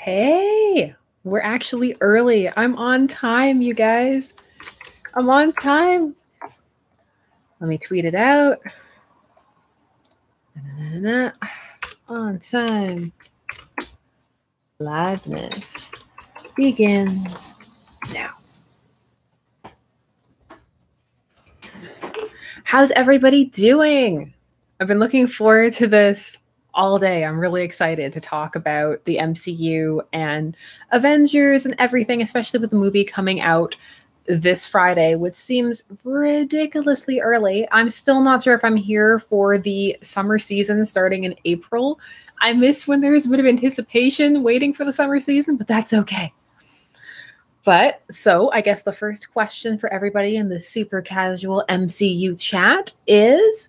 Hey, we're actually early. I'm on time, you guys. I'm on time. Let me tweet it out. On time. Liveness begins now. How's everybody doing? I've been looking forward to this all day. I'm really excited to talk about the MCU and Avengers and everything, especially with the movie coming out this Friday, which seems ridiculously early. I'm still not sure if I'm here for the summer season starting in April. I miss when there's a bit of anticipation waiting for the summer season, but that's okay. But so I guess the first question for everybody in the super casual MCU chat is,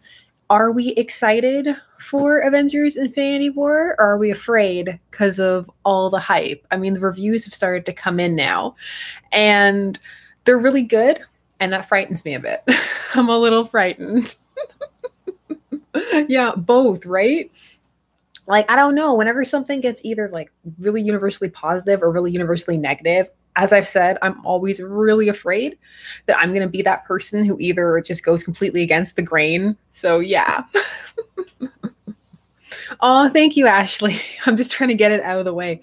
are we excited for Avengers Infinity War, or are we afraid because of all the hype? I mean, the reviews have started to come in now, and they're really good, and that frightens me a bit. I'm a little frightened. Yeah, both, right? Like, I don't know, whenever something gets either like really universally positive or really universally negative, as I've said, I'm always really afraid that I'm going to be that person who either just goes completely against the grain. So yeah. Oh, thank you, Ashley. I'm just trying to get it out of the way.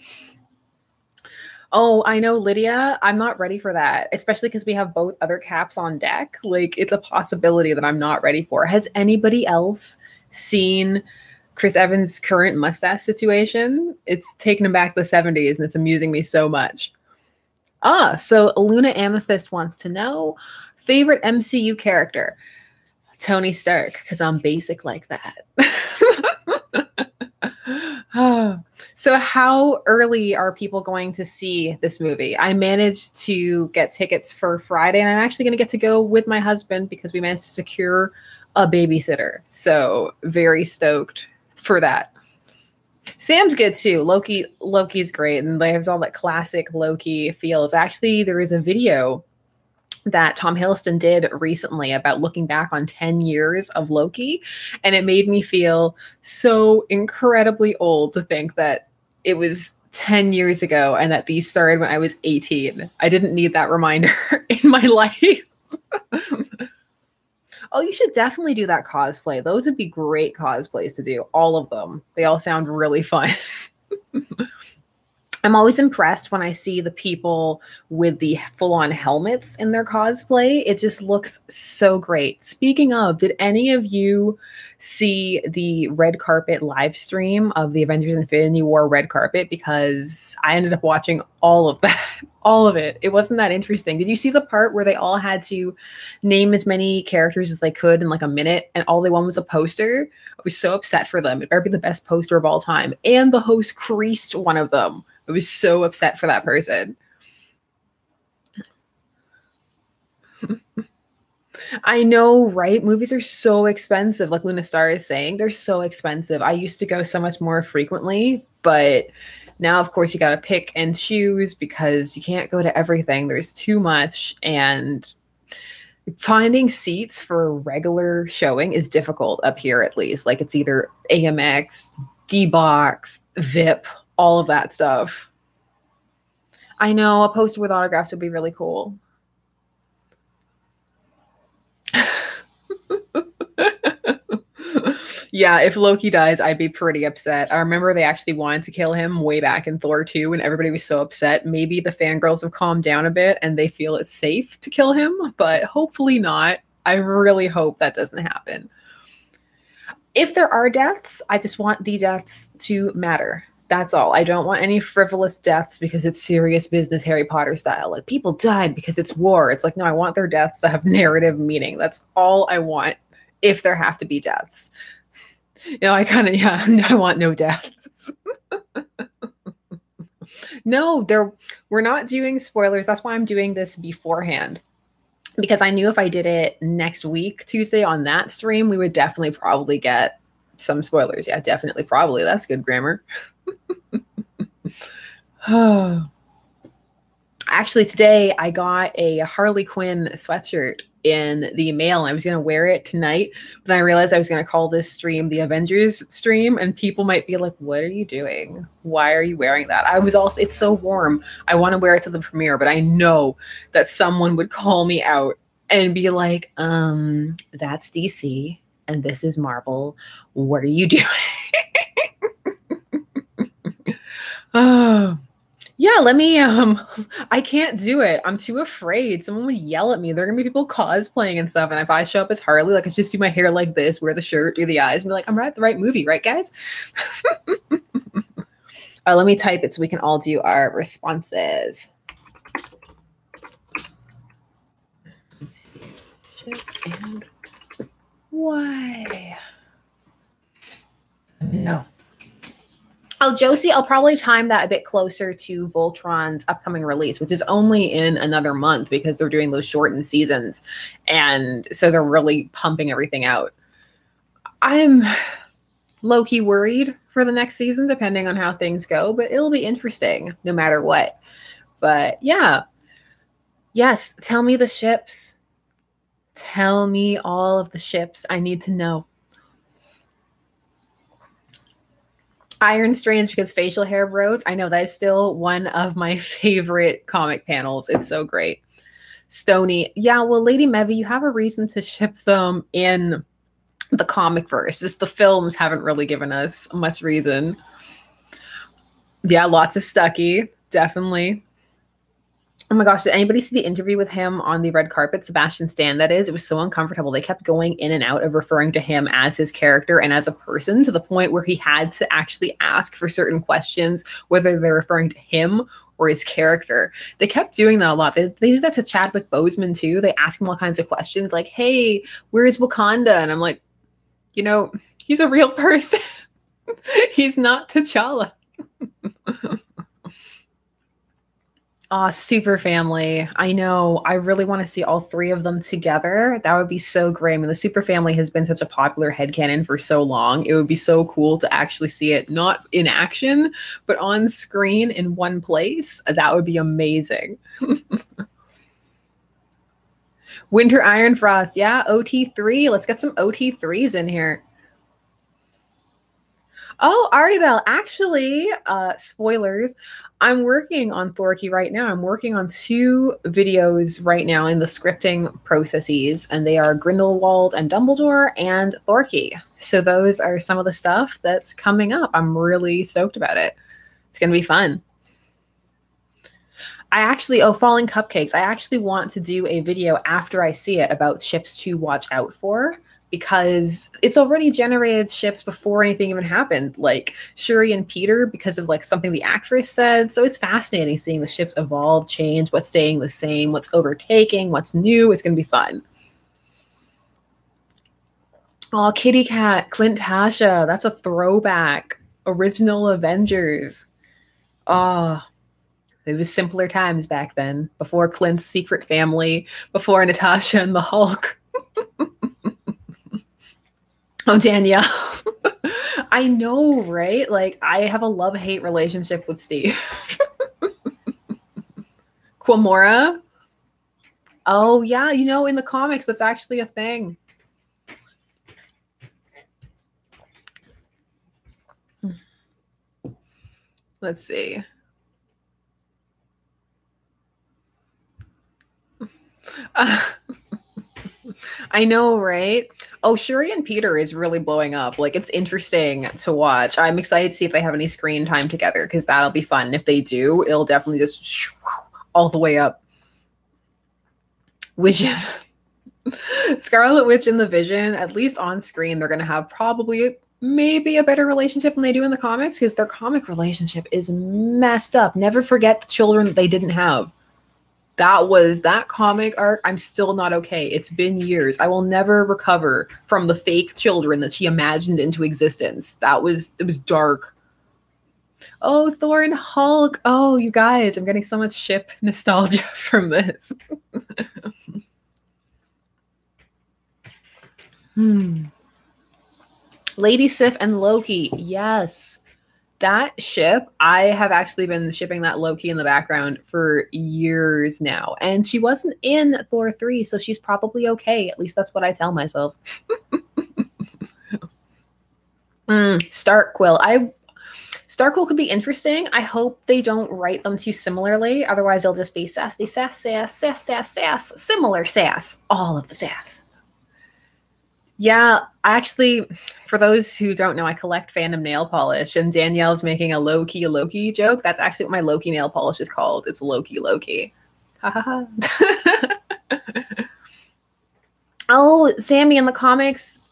Oh, I know, Lydia. I'm not ready for that, especially because we have both other caps on deck. Like, it's a possibility that I'm not ready for. Has anybody else seen Chris Evans' current mustache situation? It's taken him back to the 70s, and it's amusing me so much. So Luna Amethyst wants to know favorite MCU character. Tony Stark, because I'm basic like that. So how early are people going to see this movie? I managed to get tickets for Friday, and I'm actually going to get to go with my husband because we managed to secure a babysitter. So very stoked for that. Sam's good too. Loki's great, and there's all that classic Loki feels. Actually, there is a video that Tom Hiddleston did recently about looking back on 10 years of Loki, and it made me feel so incredibly old to think that it was 10 years ago and that these started when I was 18. I didn't need that reminder in my life. Oh, you should definitely do that cosplay. Those would be great cosplays to do. All of them. They all sound really fun. I'm always impressed when I see the people with the full-on helmets in their cosplay. It just looks so great. Speaking of, did any of you see the red carpet live stream of the Avengers Infinity War red carpet? Because I ended up watching all of that, all of it. It wasn't that interesting. Did you see the part where they all had to name as many characters as they could in like a minute, and all they wanted was a poster? I was so upset for them. It better be the best poster of all time. And the host creased one of them. I was so upset for that person. I know, right? Movies are so expensive. Like Luna Star is saying, they're so expensive. I used to go so much more frequently, but now, of course, you got to pick and choose because you can't go to everything. There's too much, and finding seats for a regular showing is difficult up here, at least. Like, it's either AMX, D-Box, VIP, all of that stuff. I know, a poster with autographs would be really cool. Yeah, if Loki dies, I'd be pretty upset. I remember they actually wanted to kill him way back in Thor 2, and everybody was so upset. Maybe the fangirls have calmed down a bit and they feel it's safe to kill him, but hopefully not. I really hope that doesn't happen. If there are deaths, I just want the deaths to matter. That's all. I don't want any frivolous deaths because it's serious business Harry Potter style. Like, people died because it's war. It's like, no, I want their deaths to have narrative meaning. That's all I want if there have to be deaths. You know, I want no deaths. No, we're not doing spoilers. That's why I'm doing this beforehand. Because I knew if I did it next week, Tuesday, on that stream, we would definitely probably get some spoilers. Yeah, definitely, probably. That's good grammar. Actually, today I got a Harley Quinn sweatshirt in the mail. I was going to wear it tonight, but then I realized I was going to call this stream the Avengers stream, and people might be like, what are you doing? Why are you wearing that? I was also, it's so warm. I want to wear it to the premiere, but I know that someone would call me out and be like, that's DC and this is Marvel. What are you doing? Oh, yeah, let me, I can't do it. I'm too afraid. Someone will yell at me. There are gonna be people cosplaying and stuff. And if I show up as Harley, like, I just do my hair like this, wear the shirt, do the eyes, and be like, I'm at the right movie, right, guys? Let me type it so we can all do our responses. And why? No. Oh, Josie, I'll probably time that a bit closer to Voltron's upcoming release, which is only in another month because they're doing those shortened seasons. And so they're really pumping everything out. I'm low-key worried for the next season, depending on how things go, but it'll be interesting no matter what. But yeah. Yes, tell me the ships. Tell me all of the ships. I need to know. Iron Strange because facial hair bros. I know that is still one of my favorite comic panels. It's so great. Stony. Yeah, well, Lady Mevy, you have a reason to ship them in the comic verse. Just the films haven't really given us much reason. Yeah, lots of Stucky. Definitely. Oh my gosh, did anybody see the interview with him on the red carpet? Sebastian Stan, that is. It was so uncomfortable. They kept going in and out of referring to him as his character and as a person to the point where he had to actually ask for certain questions, whether they're referring to him or his character. They kept doing that a lot. They did that to Chadwick Boseman too. They ask him all kinds of questions like, hey, where's Wakanda? And I'm like, you know, he's a real person. He's not T'Challa. Super Family. I know. I really want to see all three of them together. That would be so great. I mean, the Super Family has been such a popular headcanon for so long. It would be so cool to actually see it not in action, but on screen in one place. That would be amazing. Winter Iron Frost. Yeah, OT3. Let's get some OT3s in here. Oh, Aribel, actually, spoilers, I'm working on Thorky right now. I'm working on 2 videos right now in the scripting processes, and they are Grindelwald and Dumbledore and Thorky. So those are some of the stuff that's coming up. I'm really stoked about it. It's going to be fun. Falling Cupcakes. I actually want to do a video after I see it about ships to watch out for, because it's already generated ships before anything even happened, like Shuri and Peter, because of like something the actress said. So it's fascinating seeing the ships evolve, change, what's staying the same, what's overtaking, what's new. It's going to be fun. Oh, Kitty Cat, Clint Tasha. That's a throwback. Original Avengers. Oh, it was simpler times back then, before Clint's secret family, before Natasha and the Hulk. Oh, Danielle. I know, right? Like, I have a love-hate relationship with Steve. Quamora? Oh, yeah. You know, in the comics, that's actually a thing. Let's see. I know, right? Oh, Shuri and Peter is really blowing up. Like, it's interesting to watch. I'm excited to see if they have any screen time together, because that'll be fun. If they do, it'll definitely just all the way up. Vision. Scarlet Witch and the Vision, at least on screen, they're going to have probably maybe a better relationship than they do in the comics, because their comic relationship is messed up. Never forget the children that they didn't have. That comic arc. I'm still not okay. It's been years. I will never recover from the fake children that she imagined into existence. It was dark. Oh, Thor and Hulk. Oh, you guys, I'm getting so much ship nostalgia from this. Lady Sif and Loki. Yes. That ship, I have actually been shipping that Loki in the background for years now. And she wasn't in Thor 3, so she's probably okay. At least that's what I tell myself. Starkquill. Starkquill could be interesting. I hope they don't write them too similarly. Otherwise, they'll just be sassy, sass, similar sass. All of the sass. Yeah, actually, for those who don't know, I collect fandom nail polish, and Danielle's making a Loki joke. That's actually what my Loki nail polish is called. It's Loki. Ha ha ha. Oh, Sammy in the comics,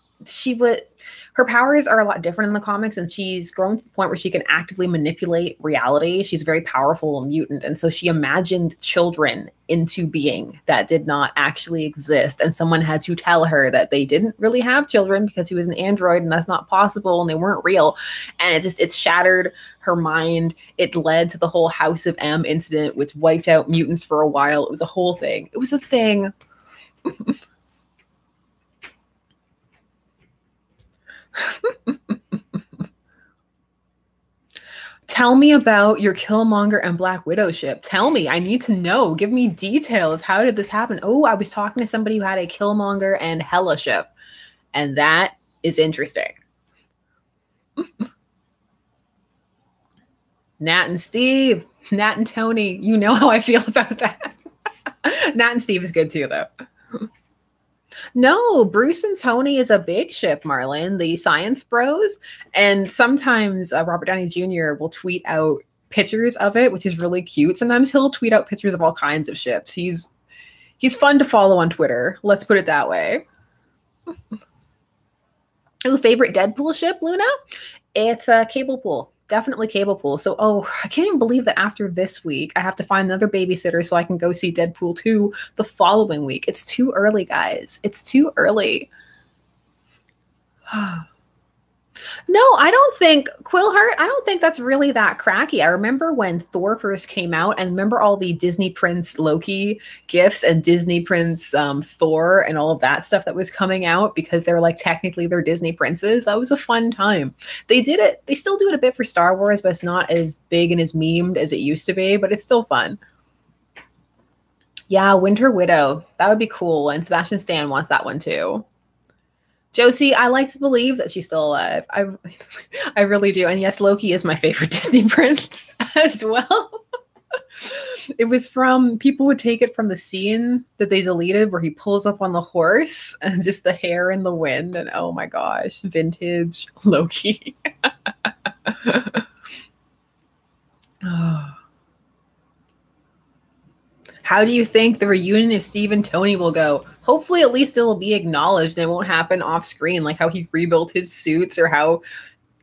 her powers are a lot different in the comics, and she's grown to the point where she can actively manipulate reality. She's a very powerful mutant, and so she imagined children into being that did not actually exist, and someone had to tell her that they didn't really have children because he was an android and that's not possible and they weren't real. And it shattered her mind. It led to the whole House of M incident, which wiped out mutants for a while. It was a whole thing. It was a thing. Tell me about your Killmonger and Black Widow ship. Tell me. I need to know. Give me details. How did this happen? Oh, I was talking to somebody who had a Killmonger and Hela ship, and that is interesting. Nat and Steve. Nat and Tony. You know how I feel about that. Nat and Steve is good too, though. No, Bruce and Tony is a big ship, Marlon, the science bros. And sometimes Robert Downey Jr. will tweet out pictures of it, which is really cute. Sometimes he'll tweet out pictures of all kinds of ships. He's fun to follow on Twitter. Let's put it that way. Ooh, favorite Deadpool ship, Luna? It's a Cable Pool. Definitely Cable Pool. So, I can't even believe that after this week, I have to find another babysitter so I can go see Deadpool 2 the following week. It's too early, guys. It's too early. No, I don't think Quillheart, I don't think that's really that cracky. I remember when Thor first came out, and remember all the Disney Prince Loki gifts and Disney Prince Thor and all of that stuff that was coming out because they were like technically they're Disney princes. That was a fun time. They did it. They still do it a bit for Star Wars, but it's not as big and as memed as it used to be, but it's still fun. Yeah, Winter Widow. That would be cool. And Sebastian Stan wants that one too. Josie, I like to believe that she's still alive. I really do. And yes, Loki is my favorite Disney prince as well. It was from, people would take it from the scene that they deleted where he pulls up on the horse and just the hair in the wind. And oh my gosh, vintage Loki. How do you think the reunion of Steve and Tony will go? Hopefully, at least it'll be acknowledged and it won't happen off screen, like how he rebuilt his suits or how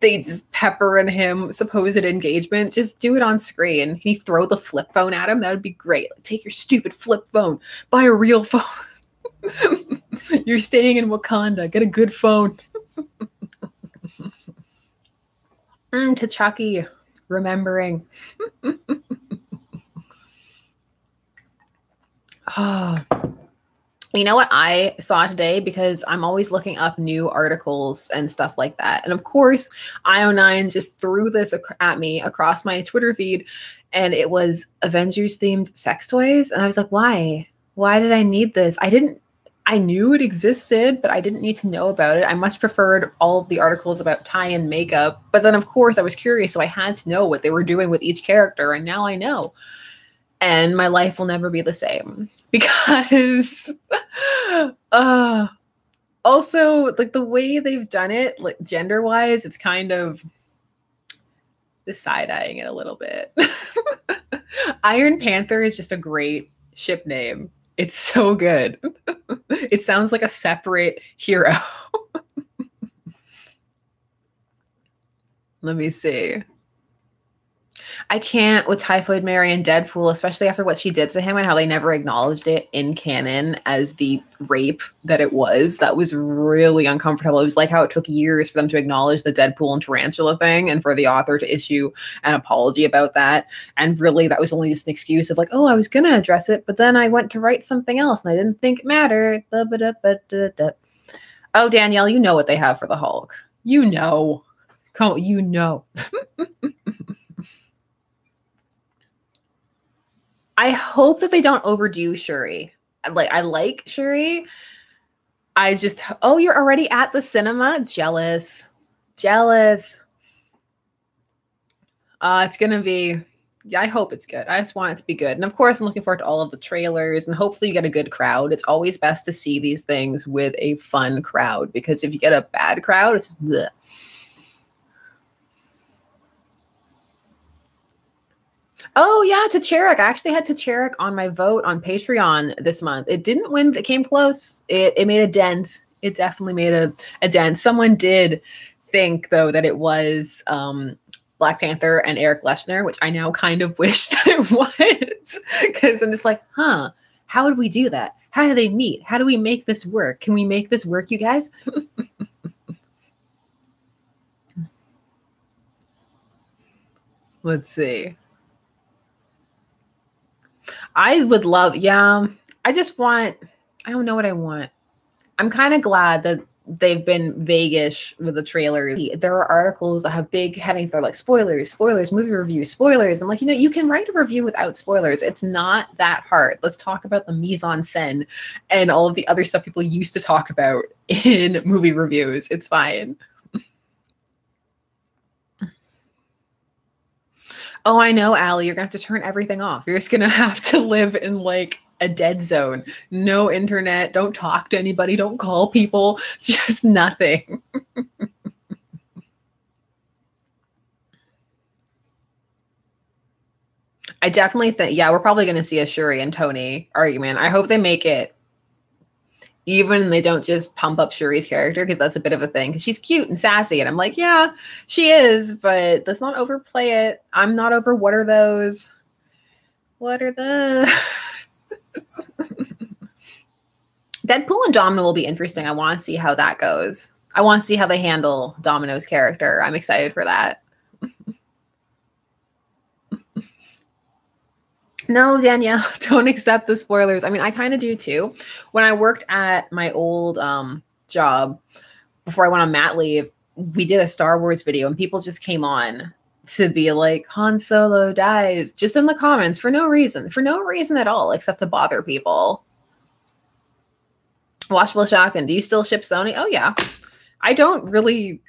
they just pepper in him supposed engagement. Just do it on screen. Can you throw the flip phone at him? That would be great. Like, take your stupid flip phone. Buy a real phone. You're staying in Wakanda. Get a good phone. T'Chaki, remembering. Oh. You know what I saw today? Because I'm always looking up new articles and stuff like that. And of course, IO9 just threw this at me across my Twitter feed, and it was Avengers themed sex toys. And I was like, why? Why did I need this? I knew it existed, but I didn't need to know about it. I much preferred all of the articles about tie-in makeup. But then, of course, I was curious, so I had to know what they were doing with each character, and now I know. And my life will never be the same because also like the way they've done it, like gender wise, it's kind of side-eyeing it a little bit. Iron Panther is just a great ship name. It's so good. It sounds like a separate hero. Let me see. I can't with Typhoid Mary and Deadpool, especially after what she did to him and how they never acknowledged it in canon as the rape that it was. That was really uncomfortable. It was like how it took years for them to acknowledge the Deadpool and Tarantula thing and for the author to issue an apology about that. And really, that was only just an excuse of like, oh, I was going to address it, but then I went to write something else and I didn't think it mattered. Oh, Danielle, you know what they have for the Hulk. You know. Come, you know. I hope that they don't overdo Shuri. I like Shuri. I just, oh, you're already at the cinema? Jealous. Jealous. It's gonna be, yeah, I hope it's good. I just want it to be good. And of course, I'm looking forward to all of the trailers and hopefully you get a good crowd. It's always best to see these things with a fun crowd because if you get a bad crowd, it's bleh. Oh yeah, Tacheric. I actually had Tacheric on my vote on Patreon this month. It didn't win, but it came close. It made a dent. It definitely made a dent. Someone did think though that it was Black Panther and Eric Lesnar, which I now kind of wish that it was. Because I'm just like, huh, how would we do that? How do they meet? How do we make this work? Can we make this work, you guys? Let's see. I would love, yeah. I just want, I don't know what I want. I'm kind of glad that they've been vaguish with the trailers. There are articles that have big headings that are like spoilers, spoilers, movie reviews, spoilers. I'm like, you know, you can write a review without spoilers. It's not that hard. Let's talk about the mise en scène and all of the other stuff people used to talk about in movie reviews. It's fine. Oh, I know, Allie. You're gonna have to turn everything off. You're just gonna have to live in like a dead zone. No internet. Don't talk to anybody. Don't call people. Just nothing. I definitely think, yeah, we're probably gonna see a Shuri and Tony argument. I hope they make it even they don't just pump up Shuri's character because that's a bit of a thing because she's cute and sassy and I'm like, yeah, she is, but let's not overplay it. I'm not over what are those? What are the Deadpool and Domino will be interesting. I want to see how that goes. I want to see how they handle Domino's character. I'm excited for that. No, Danielle, don't accept the spoilers. I mean, I kind of do too. When I worked at my old job before I went on mat leave, we did a Star Wars video and people just came on to be like, Han Solo dies just in the comments for no reason at all, except to bother people. Washable shotgun. Do you still ship Sony? Oh, yeah. I don't really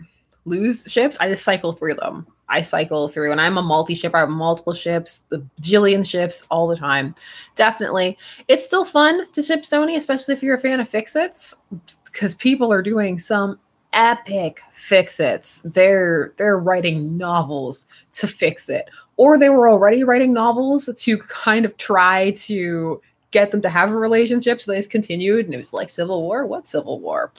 lose ships. I just cycle through them. I cycle through, and I'm a multi-shipper. I have multiple ships, the jillion ships all the time. Definitely. It's still fun to ship Sony, especially if you're a fan of fix-its, because people are doing some epic fix-its. They're writing novels to fix it. Or they were already writing novels to kind of try to get them to have a relationship, so they just continued, and it was like Civil War? What Civil War?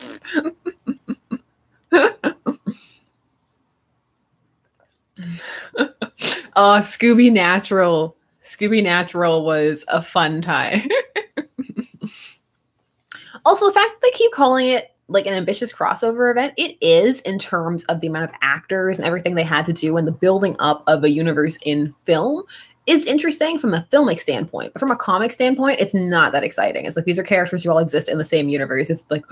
Scooby Natural. Scooby Natural was a fun time. Also, the fact that they keep calling it like an ambitious crossover event, it is in terms of the amount of actors and everything they had to do and the building up of a universe in film is interesting from a filmic standpoint. But from a comic standpoint, it's not that exciting. It's like these are characters who all exist in the same universe. It's like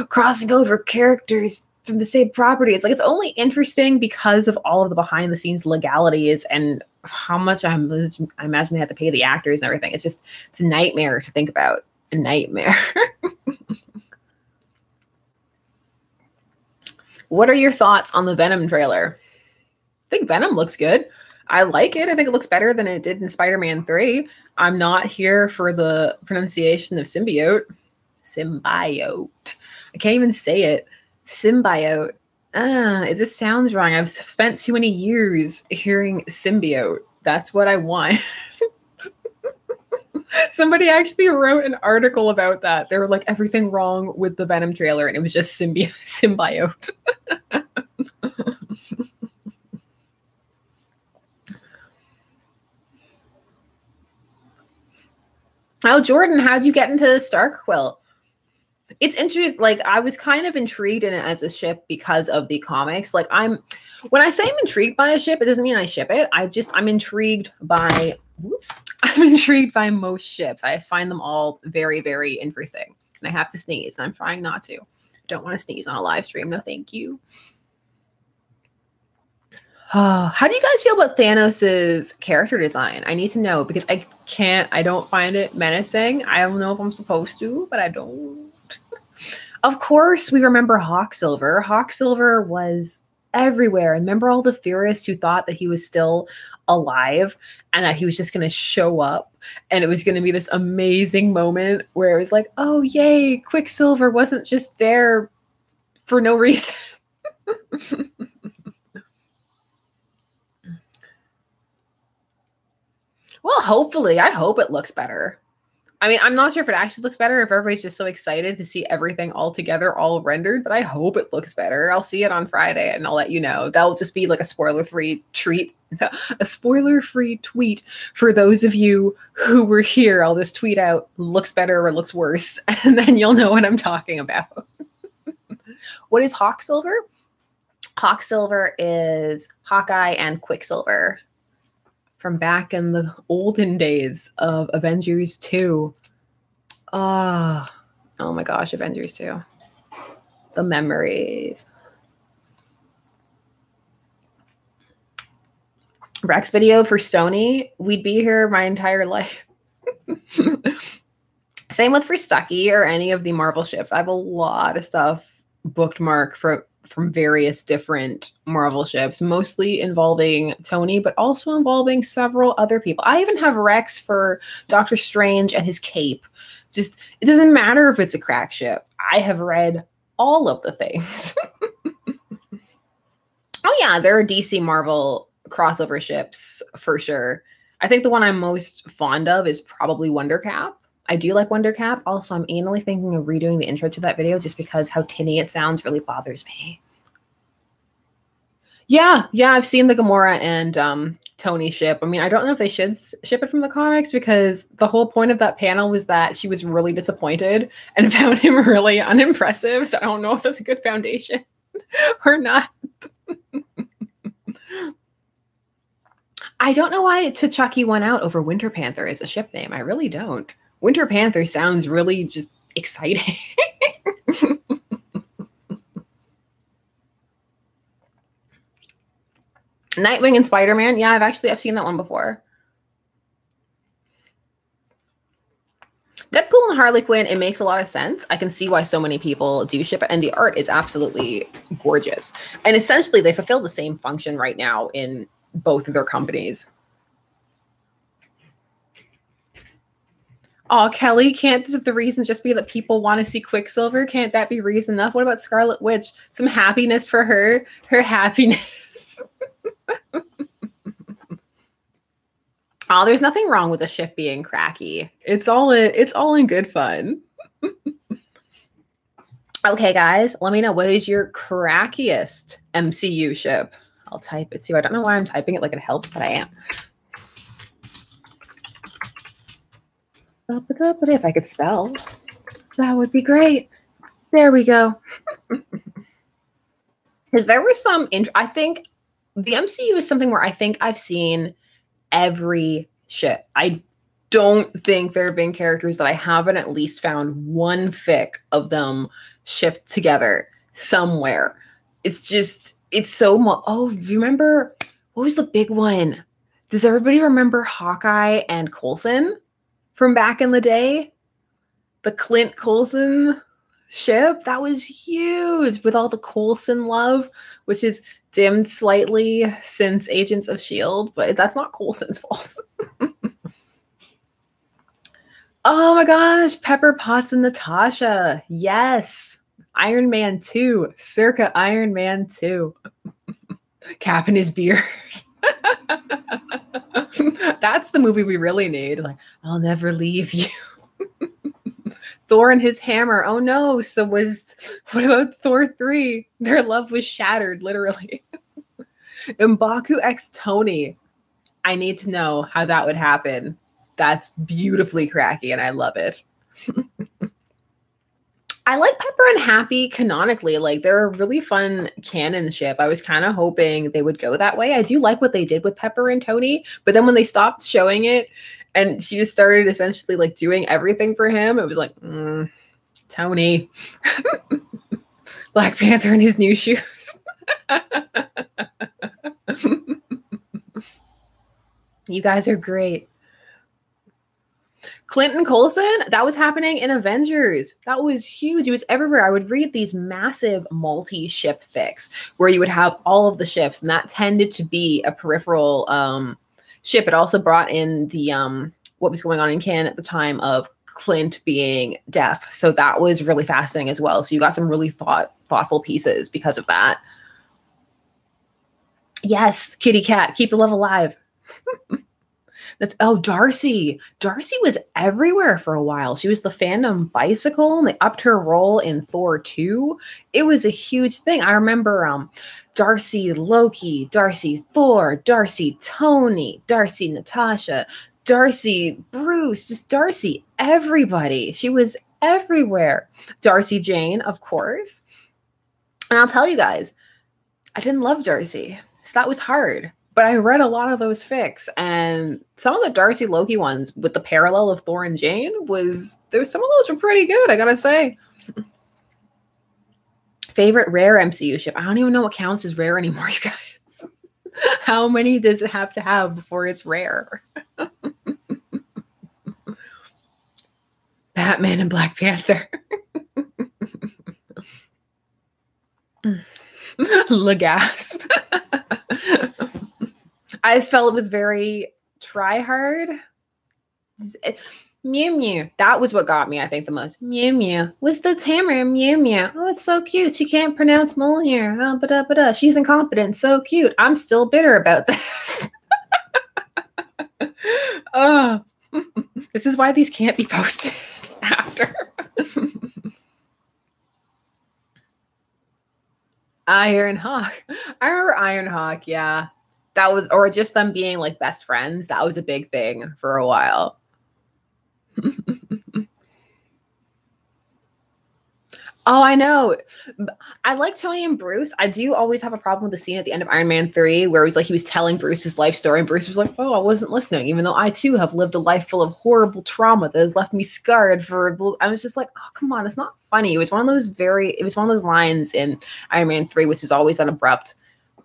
crossing over characters from the same property. It's like it's only interesting because of all of the behind the scenes legalities and how much I imagine they had to pay the actors and everything. It's a nightmare to think about. A nightmare. What are your thoughts on the Venom trailer? I think Venom looks good. I like it. I think it looks better than it did in Spider-Man 3. I'm not here for the pronunciation of symbiote. Symbiote. I can't even say it. Symbiote. It just sounds wrong. I've spent too many years hearing symbiote. That's what I want. Somebody actually wrote an article about that. They were like, everything wrong with the Venom trailer, and it was just symbiote. Oh, Jordan, how'd you get into the Stark quilt? It's interesting. Like, I was kind of intrigued in it as a ship because of the comics. Like, when I say I'm intrigued by a ship, it doesn't mean I ship it. I'm intrigued by, I'm intrigued by most ships. I just find them all very, very interesting. And I have to sneeze, and I'm trying not to. I don't want to sneeze on a live stream. No, thank you. How do you guys feel about Thanos's character design? I need to know because I don't find it menacing. I don't know if I'm supposed to, but I don't. Of course, we remember Hawksilver. Hawksilver was everywhere. And remember all the theorists who thought that he was still alive and that he was just going to show up and it was going to be this amazing moment where it was like, oh, yay, Quicksilver wasn't just there for no reason. Well, hopefully, I hope it looks better. I mean, I'm not sure if it actually looks better, if everybody's just so excited to see everything all together, all rendered, but I hope it looks better. I'll see it on Friday and I'll let you know. That'll just be like a spoiler-free treat, a spoiler-free tweet for those of you who were here. I'll just tweet out, looks better or looks worse, and then you'll know what I'm talking about. What is Hawksilver? Hawksilver is Hawkeye and Quicksilver from back in the olden days of Avengers 2. Oh my gosh, Avengers 2. The memories. Rex video for Stony. We'd be here my entire life. Same with for Stucky or any of the Marvel ships. I have a lot of stuff bookmarked from various different Marvel ships, mostly involving Tony, but also involving several other people. I even have Rex for Doctor Strange and his cape. Just, it doesn't matter if it's a crack ship. I have read all of the things. Oh yeah, there are DC Marvel crossover ships for sure. I think the one I'm most fond of is probably Wondercap. I do like Wondercap. Also, I'm anally thinking of redoing the intro to that video just because how tinny it sounds really bothers me. Yeah, I've seen the Gamora and Tony ship. I mean, I don't know if they should ship it from the comics because the whole point of that panel was that she was really disappointed and found him really unimpressive. So I don't know if that's a good foundation or not. I don't know why T'Chaki won out over Winter Panther as a ship name. I really don't. Winter Panther sounds really just exciting. Nightwing and Spider-Man. Yeah, I've seen that one before. Deadpool and Harley Quinn, it makes a lot of sense. I can see why so many people do ship it, and the art is absolutely gorgeous. And essentially, they fulfill the same function right now in both of their companies. Oh, Kelly, can't the reason just be that people want to see Quicksilver? Can't that be reason enough? What about Scarlet Witch? Some happiness for her happiness. Oh, there's nothing wrong with a ship being cracky. It's all in good fun. Okay, guys, let me know, what is your crackiest MCU ship? I'll type it too. I don't know why I'm typing it like it helps, but I am. If I could spell, that would be great. There we go. Because there were some, I think the MCU is something where I think I've seen every ship. I don't think there have been characters that I haven't at least found one fic of them shipped together somewhere. It's just, it's so much. Oh, remember, what was the big one? Does everybody remember Hawkeye and Coulson from back in the day? The Clint Coulson ship? That was huge with all the Coulson love, which is dimmed slightly since Agents of S.H.I.E.L.D., but that's not Coulson's fault. Oh my gosh, Pepper Potts and Natasha. Yes. Iron Man 2, circa Iron Man 2. Cap in his beard. That's the movie we really need. Like, I'll never leave you. Thor and his hammer. Oh no. So what about Thor 3? Their love was shattered, literally. M'Baku x Tony. I need to know how that would happen. That's beautifully cracky and I love it. I like Pepper and Happy canonically. Like, they're a really fun canon ship. I was kind of hoping they would go that way. I do like what they did with Pepper and Tony, but then when they stopped showing it and she just started essentially like doing everything for him, it was like, Tony. Black Panther in his new shoes. You guys are great. Clinton Coulson, that was happening in Avengers. That was huge. It was everywhere. I would read these massive multi-ship fics where you would have all of the ships, and that tended to be a peripheral ship. It also brought in the what was going on in Canada at the time of Clint being deaf. So that was really fascinating as well. So you got some really thoughtful pieces because of that. Yes, kitty cat, keep the love alive. Darcy. Darcy was everywhere for a while. She was the fandom bicycle, and they upped her role in Thor 2. It was a huge thing. I remember Darcy Loki, Darcy Thor, Darcy Tony, Darcy Natasha, Darcy Bruce, just Darcy everybody. She was everywhere. Darcy Jane, of course. And I'll tell you guys, I didn't love Darcy. So that was hard. But I read a lot of those fics, and some of the Darcy Loki ones with the parallel of Thor and Jane some of those were pretty good, I gotta say. Favorite rare MCU ship? I don't even know what counts as rare anymore, you guys. How many does it have to have before it's rare? Batman and Black Panther. Legasp. I just felt it was very try hard. Mew Mew. That was what got me, I think, the most. Mew Mew. What's the Tamara? Mew Mew. Oh, it's so cute. She can't pronounce Mjolnir. Oh, ba-da-ba-da. She's incompetent. So cute. I'm still bitter about this. Oh, this is why these can't be posted after. Ironhawk. I remember Ironhawk, yeah. That was, or just them being like best friends. That was a big thing for a while. Oh, I know. I like Tony and Bruce. I do always have a problem with the scene at the end of Iron Man 3 where he was telling Bruce his life story, and Bruce was like, oh, I wasn't listening, even though I too have lived a life full of horrible trauma that has left me scarred for. I was just like, oh, come on, it's not funny. It was one of those lines in Iron Man 3, which is always an abrupt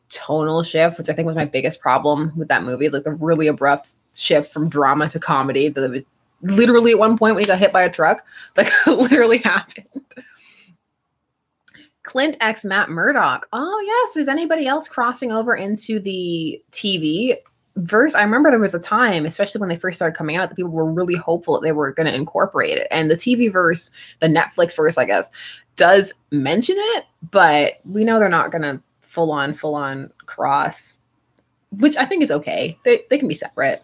tonal shift, which I think was my biggest problem with that movie, like a really abrupt shift from drama to comedy that it was literally at one point when he got hit by a truck, like literally happened. Clint X Matt Murdock. Oh, yes. Is anybody else crossing over into the TV verse? I remember there was a time, especially when they first started coming out, that people were really hopeful that they were going to incorporate it. And the TV verse, the Netflix verse, I guess, does mention it, but we know they're not going to full on cross, which I think is okay. They can be separate.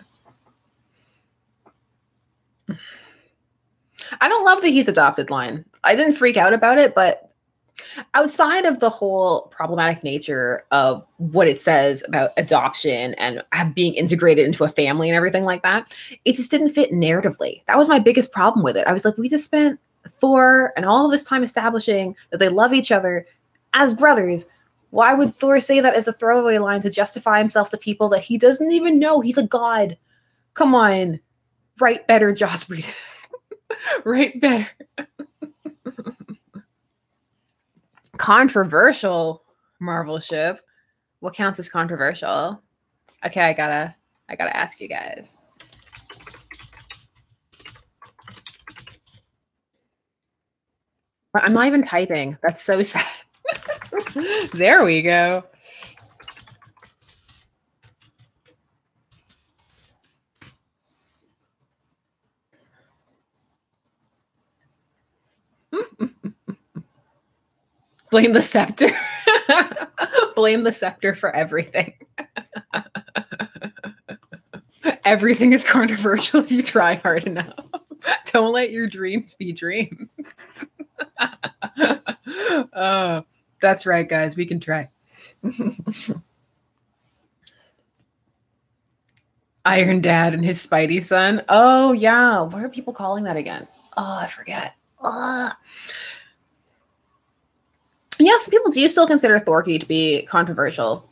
I don't love the he's adopted line. I didn't freak out about it, but outside of the whole problematic nature of what it says about adoption and being integrated into a family and everything like that, it just didn't fit narratively. That was my biggest problem with it. I was like, we just spent Thor and all of this time establishing that they love each other as brothers. Why would Thor say that as a throwaway line to justify himself to people that he doesn't even know? He's a god. Come on. Write better, Joss Whedon. Write better. Controversial Marvel ship. What counts as controversial? Okay, I gotta ask you guys. I'm not even typing. That's so sad. There we go. Blame the scepter. Blame the scepter for everything. Everything is controversial if you try hard enough. Don't let your dreams be dreams. That's right, guys. We can try. Iron Dad and his Spidey son. Oh, yeah. What are people calling that again? Oh, I forget. Yes, people do still consider Thorky to be controversial.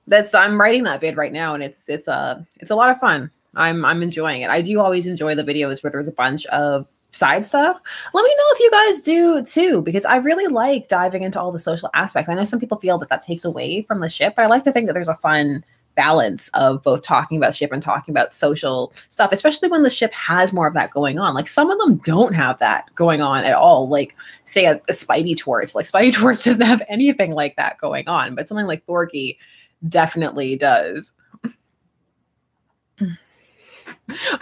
I'm writing that vid right now, and it's a lot of fun. I'm enjoying it. I do always enjoy the videos where there's a bunch of side stuff. Let me know if you guys do too, because I really like diving into all the social aspects. I know some people feel that that takes away from the ship, but I like to think that there's a fun balance of both talking about ship and talking about social stuff, especially when the ship has more of that going on. Like some of them don't have that going on at all. Like say a Spidey Torch. Like Spidey Torch doesn't have anything like that going on, but something like Thorgy definitely does.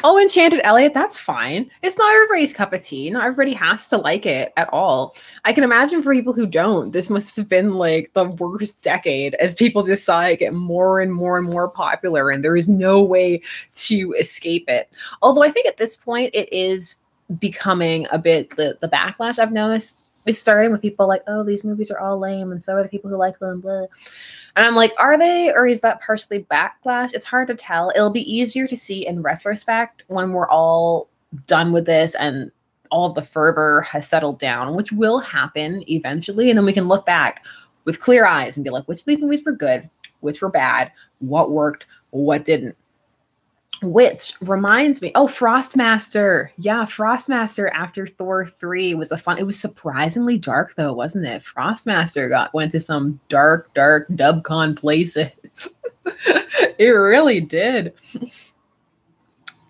Oh, Enchanted Elliot, that's fine. It's not everybody's cup of tea. Not everybody has to like it at all. I can imagine for people who don't, this must have been like the worst decade as people just saw it get more and more and more popular, and there is no way to escape it. Although I think at this point it is becoming a bit the backlash I've noticed is starting with people like, oh, these movies are all lame, and so are the people who like them, blah. And I'm like, are they, or is that partially backlash? It's hard to tell. It'll be easier to see in retrospect when we're all done with this and all of the fervor has settled down, which will happen eventually. And then we can look back with clear eyes and be like, which of these movies were good, which were bad, what worked, what didn't. Which reminds me, oh, Frostmaster. Yeah, Frostmaster after Thor 3 was it was surprisingly dark though, wasn't it? Frostmaster went to some dark dubcon places. It really did.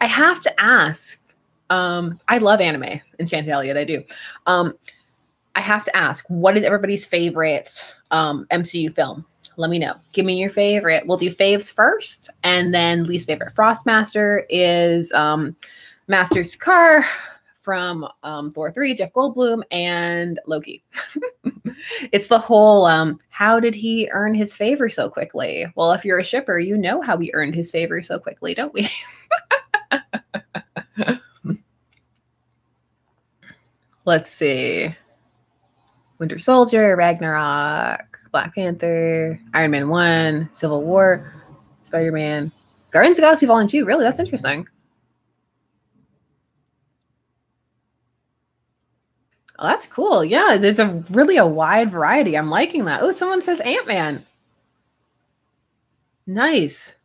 I have to ask, I love anime, Enchanted Elliot, I do. I have to ask, what is everybody's favorite MCU film? Let me know. Give me your favorite. We'll do faves first and then least favorite. Frostmaster is Master Sakaar from Thor 3, Jeff Goldblum, and Loki. It's the whole, how did he earn his favor so quickly? Well, if you're a shipper, you know how he earned his favor so quickly, don't we? Let's see. Winter Soldier, Ragnarok, Black Panther, Iron Man 1, Civil War, Spider-Man, Guardians of the Galaxy Volume 2. Really? That's interesting. Oh, that's cool. Yeah, there's really a wide variety. I'm liking that. Oh, someone says Ant-Man. Nice.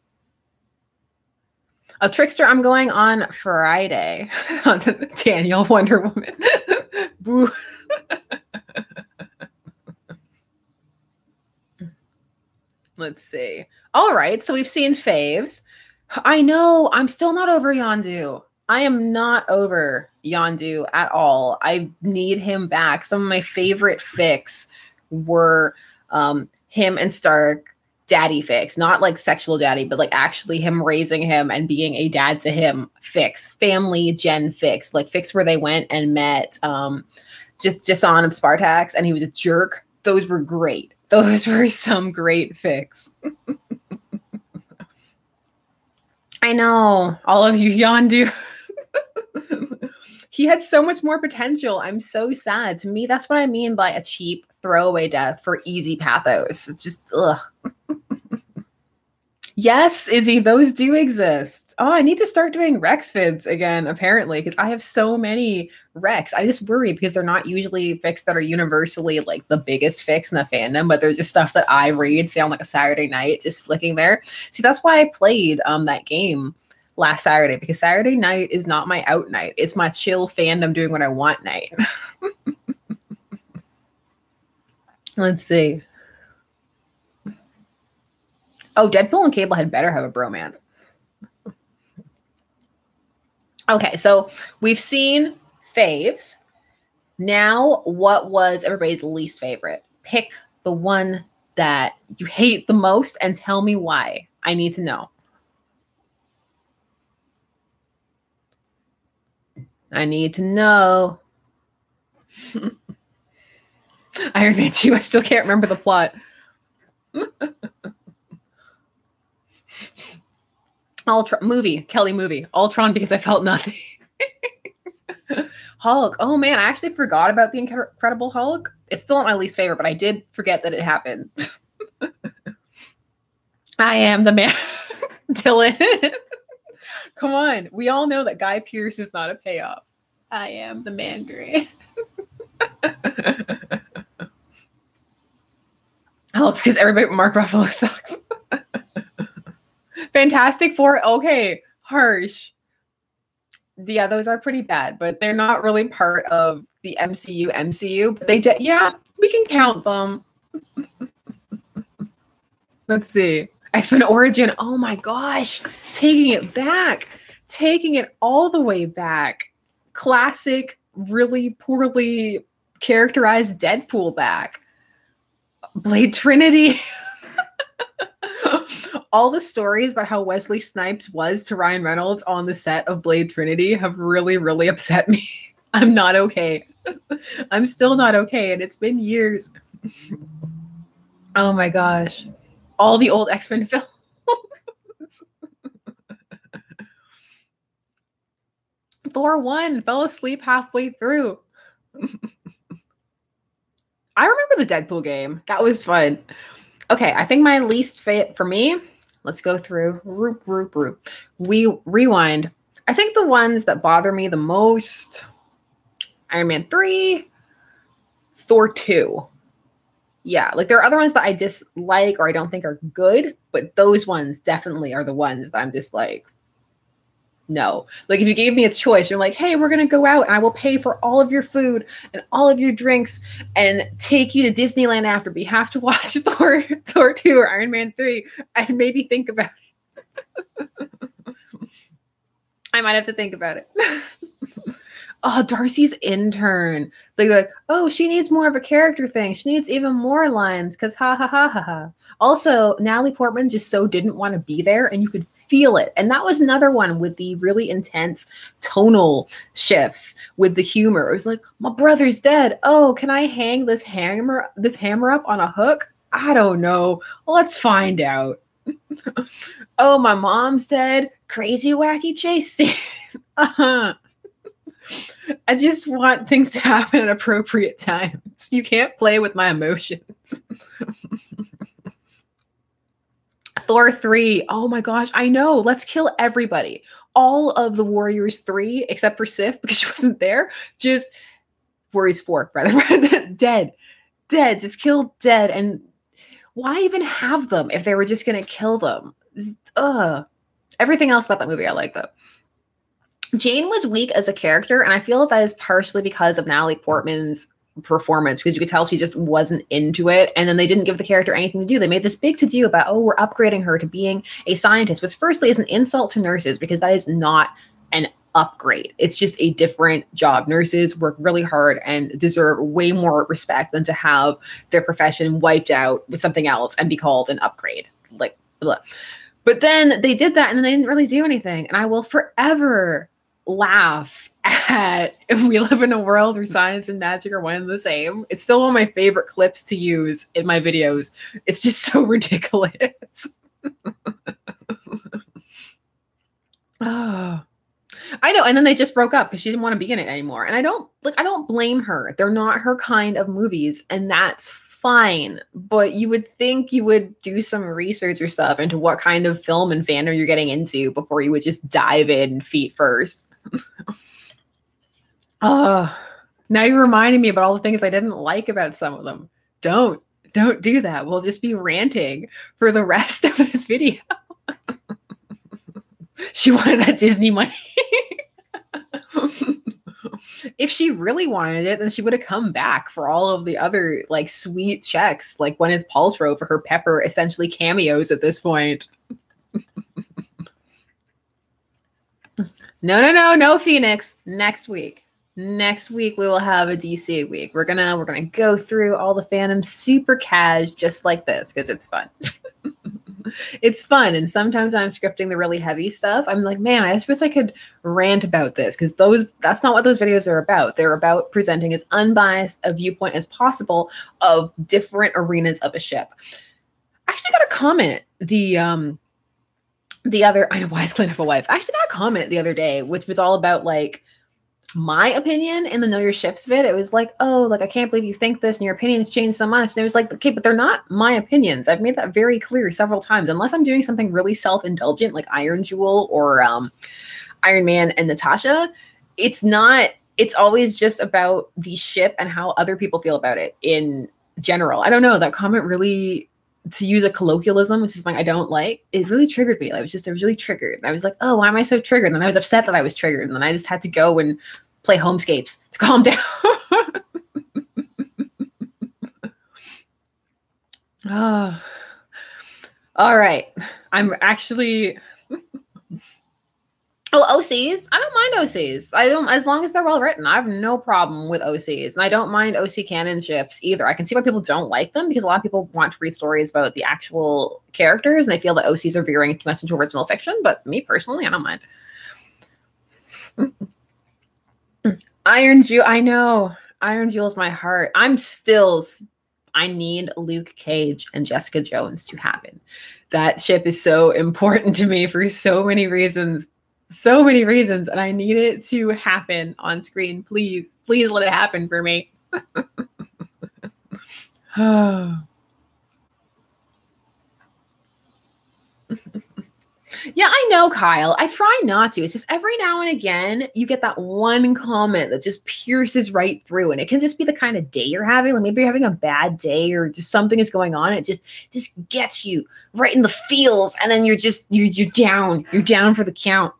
A Trickster, I'm going on Friday. On Daniel, Wonder Woman. Boo. Let's see. All right, so we've seen faves. I know, I'm still not over Yondu. I am not over Yondu at all. I need him back. Some of my favorite fics were him and Stark daddy fics. Not like sexual daddy, but like actually him raising him and being a dad to him fics. Family gen fics. Like fics where they went and met Jason of Spartax and he was a jerk. Those were great. Those were some great fics. I know, all of you Yondu. He had so much more potential. I'm so sad. To me, that's what I mean by a cheap throwaway death for easy pathos. It's just, ugh. Yes, Izzy, those do exist. Oh, I need to start doing Rex vids again, apparently, because I have so many Rex. I just worry because they're not usually fics that are universally like the biggest fics in the fandom, but there's just stuff that I read, say on like a Saturday night, just flicking there. See, that's why I played that game last Saturday, because Saturday night is not my out night. It's my chill fandom doing what I want night. Let's see. Oh, Deadpool and Cable had better have a bromance. Okay, so we've seen faves. Now, what was everybody's least favorite? Pick the one that you hate the most and tell me why. I need to know. I need to know. Iron Man 2, I still can't remember the plot. Ultron movie, Kelly movie. Ultron because I felt nothing. Hulk. Oh man, I actually forgot about the Incredible Hulk. It's still not my least favorite, but I did forget that it happened. I am the man. Dylan. Come on. We all know that Guy Pearce is not a payoff. I am the Mandarin. Oh, because everybody, Mark Ruffalo sucks. Fantastic Four. Okay, harsh. Yeah, those are pretty bad, but they're not really part of the MCU. But yeah, we can count them. Let's see. X-Men Origin. Oh my gosh. Taking it all the way back. Classic, really poorly characterized Deadpool back. Blade Trinity. All the stories about how Wesley Snipes was to Ryan Reynolds on the set of Blade Trinity have really, really upset me. I'm not okay. I'm still not okay, and it's been years. Oh my gosh. All the old X-Men films. Thor 1 fell asleep halfway through. I remember the Deadpool game. That was fun. Okay, I think my least fit for me, let's go through. We rewind. I think the ones that bother me the most, Iron Man 3, Thor 2. Yeah, like there are other ones that I dislike or I don't think are good, but those ones definitely are the ones that I'm just like, no. Like if you gave me a choice, you're like, hey, we're going to go out and I will pay for all of your food and all of your drinks and take you to Disneyland after, but you have to watch Thor 2 or Iron Man 3. I'd maybe think about it. I might have to think about it. Oh, Darcy's intern. Like, oh, she needs more of a character thing. She needs even more lines because ha ha ha ha ha. Also, Natalie Portman just so didn't want to be there, and you could feel it. And that was another one with the really intense tonal shifts with the humor. It was like, my brother's dead. Oh, can I hang this hammer up on a hook? I don't know. Let's find out. Oh, my mom's dead. Crazy wacky chase scene. Uh-huh. I just want things to happen at appropriate times. You can't play with my emotions. Thor 3. Oh my gosh, I know. Let's kill everybody. All of the Warriors 3, except for Sif, because she wasn't there. Just Warriors 4, rather. Dead. Just kill dead. And why even have them if they were just going to kill them? Everything else about that movie I like, though. Jane was weak as a character, and I feel that is partially because of Natalie Portman's performance, because you could tell she just wasn't into it, and then they didn't give the character anything to do. They made this big to-do about, oh, we're upgrading her to being a scientist, which firstly is an insult to nurses, because that is not an upgrade. It's just a different job. Nurses work really hard and deserve way more respect than to have their profession wiped out with something else and be called an upgrade. Like, blah. But then they did that, and then they didn't really do anything, and I will forever laugh at if we live in a world where science and magic are one and the same. It's still one of my favorite clips to use in my videos. It's just so ridiculous. Oh, I know. And then they just broke up because she didn't want to be in it anymore. And I don't blame her. They're not her kind of movies, and that's fine. But you would think you would do some research or stuff into what kind of film and fandom you're getting into before you would just dive in feet first. Now you're reminding me about all the things I didn't like about some of them. Don't do that. We'll just be ranting for the rest of this video. She wanted that Disney money. If she really wanted it, then she would have come back for all of the other like sweet checks, like Gwyneth Paltrow for her Pepper essentially cameos at this point. No, Phoenix. Next week we will have a DC week. We're gonna go through all the fandom super cash just like this because it's fun. It's fun, and sometimes I'm scripting the really heavy stuff. I'm like, man, I just wish I could rant about this because that's not what those videos are about. They're about presenting as unbiased a viewpoint as possible of different arenas of a ship. I actually got a comment the other, I know, why is Clint have a wife? I actually got a comment the other day, which was all about like my opinion in the Know Your Ships vid. It was like, oh, like, I can't believe you think this and your opinions changed so much. And it was like, okay, but they're not my opinions. I've made that very clear several times. Unless I'm doing something really self-indulgent like Iron Jewel or Iron Man and Natasha, it's always just about the ship and how other people feel about it in general. I don't know. That comment really to use a colloquialism, which is something I don't like, it really triggered me. I was really triggered. And I was like, oh, why am I so triggered? And then I was upset that I was triggered. And then I just had to go and play Homescapes to calm down. Oh. All right. I'm actually... Well, OCs, I don't mind OCs. As long as they're well written, I have no problem with OCs. And I don't mind OC canon ships either. I can see why people don't like them, because a lot of people want to read stories about the actual characters and they feel that OCs are veering too much into original fiction. But me personally, I don't mind. Iron Jewel, I know. Iron Jewel is my heart. I need Luke Cage and Jessica Jones to happen. That ship is so important to me for so many reasons. So many reasons, and I need it to happen on screen. Please let it happen for me. Yeah, I know, Kyle. I try not to. It's just every now and again you get that one comment that just pierces right through, and it can just be the kind of day you're having. Like maybe you're having a bad day, or just something is going on. It just gets you right in the feels, and then you're down. You're down for the count.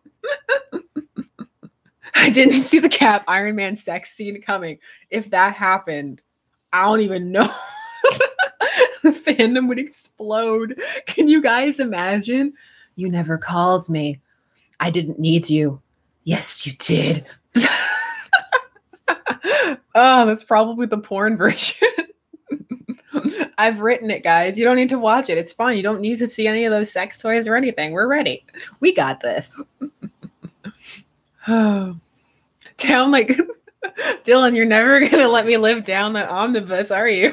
I didn't see the Cap Iron Man sex scene coming. If that happened, I don't even know. The fandom would explode. Can you guys imagine? You never called me. I didn't need you. Yes, you did. Oh, that's probably the porn version. I've written it, guys. You don't need to watch it. It's fine. You don't need to see any of those sex toys or anything. We're ready. We got this. Oh, down like Dylan, you're never gonna let me live down the omnibus, are you?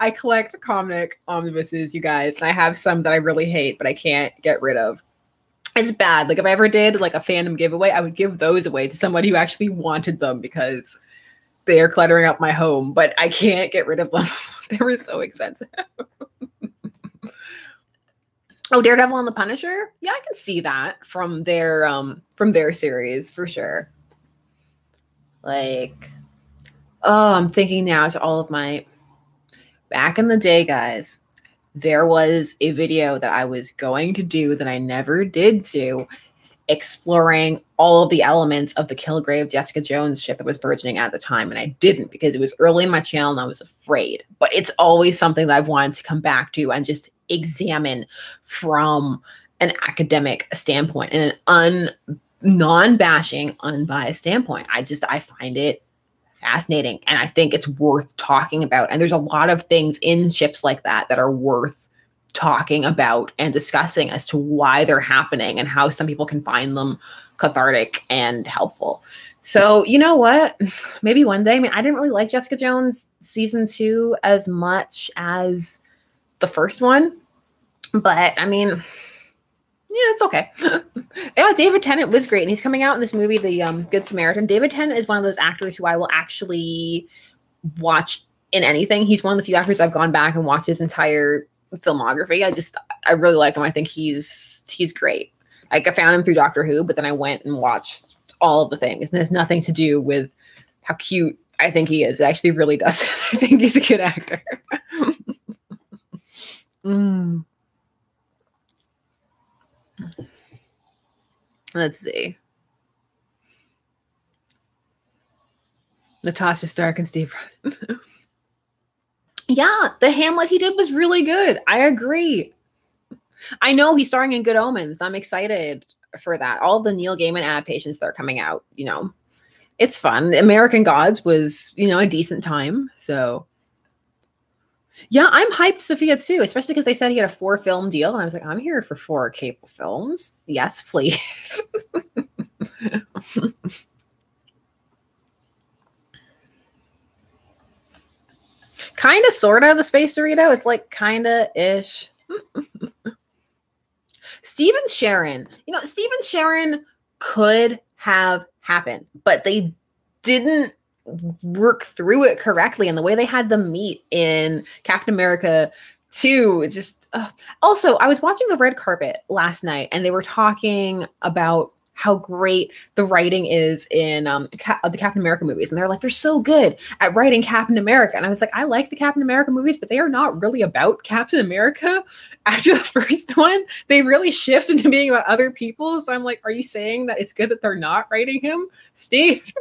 I collect comic omnibuses, you guys, and I have some that I really hate, but I can't get rid of. It's bad. Like if I ever did like a fandom giveaway, I would give those away to somebody who actually wanted them, because they are cluttering up my home, but I can't get rid of them. They were so expensive. Oh, Daredevil and the Punisher? Yeah, I can see that from their series for sure. Like, oh, I'm thinking now to all of my back in the day, guys. There was a video that I was going to do that I never did do, exploring all of the elements of the Kilgrave Jessica Jones ship that was burgeoning at the time, and I didn't because it was early in my channel and I was afraid. But it's always something that I've wanted to come back to and just examine from an academic standpoint and an non-bashing, unbiased standpoint. I find it fascinating, and I think it's worth talking about. And there's a lot of things in ships like that that are worth talking about and discussing as to why they're happening and how some people can find them cathartic and helpful. So, you know what? Maybe one day. I mean, I didn't really like Jessica Jones season 2 as much as the first one, but I mean, yeah, it's okay. Yeah, David Tennant was great, and he's coming out in this movie, The Good Samaritan. David Tennant is one of those actors who I will actually watch in anything. He's one of the few actors I've gone back and watched his entire filmography. I really like him. I think he's great. Like I found him through Doctor Who, but then I went and watched all of the things, and it has nothing to do with how cute I think he is. It actually really doesn't. I think he's a good actor. Let's see. Natasha Stark and Steve. Yeah, the Hamlet he did was really good. I agree. I know he's starring in Good Omens. I'm excited for that. All the Neil Gaiman adaptations that are coming out, it's fun. American Gods was, a decent time. So yeah, I'm hyped Sophia too, especially because they said he had a 4-film deal. And I was like, I'm here for 4 cable films. Yes, please. Kind of, sort of, the Space Dorito. It's like kind of ish. Steven Sharon. Steven Sharon could have happened, but they didn't work through it correctly. And the way they had them meet in Captain America 2, it just... Also, I was watching the red carpet last night, and they were talking about how great the writing is in the Captain America movies. And they're like, they're so good at writing Captain America. And I was like, I like the Captain America movies, but they are not really about Captain America. After the first one, they really shift into being about other people. So I'm like, are you saying that it's good that they're not writing him, Steve?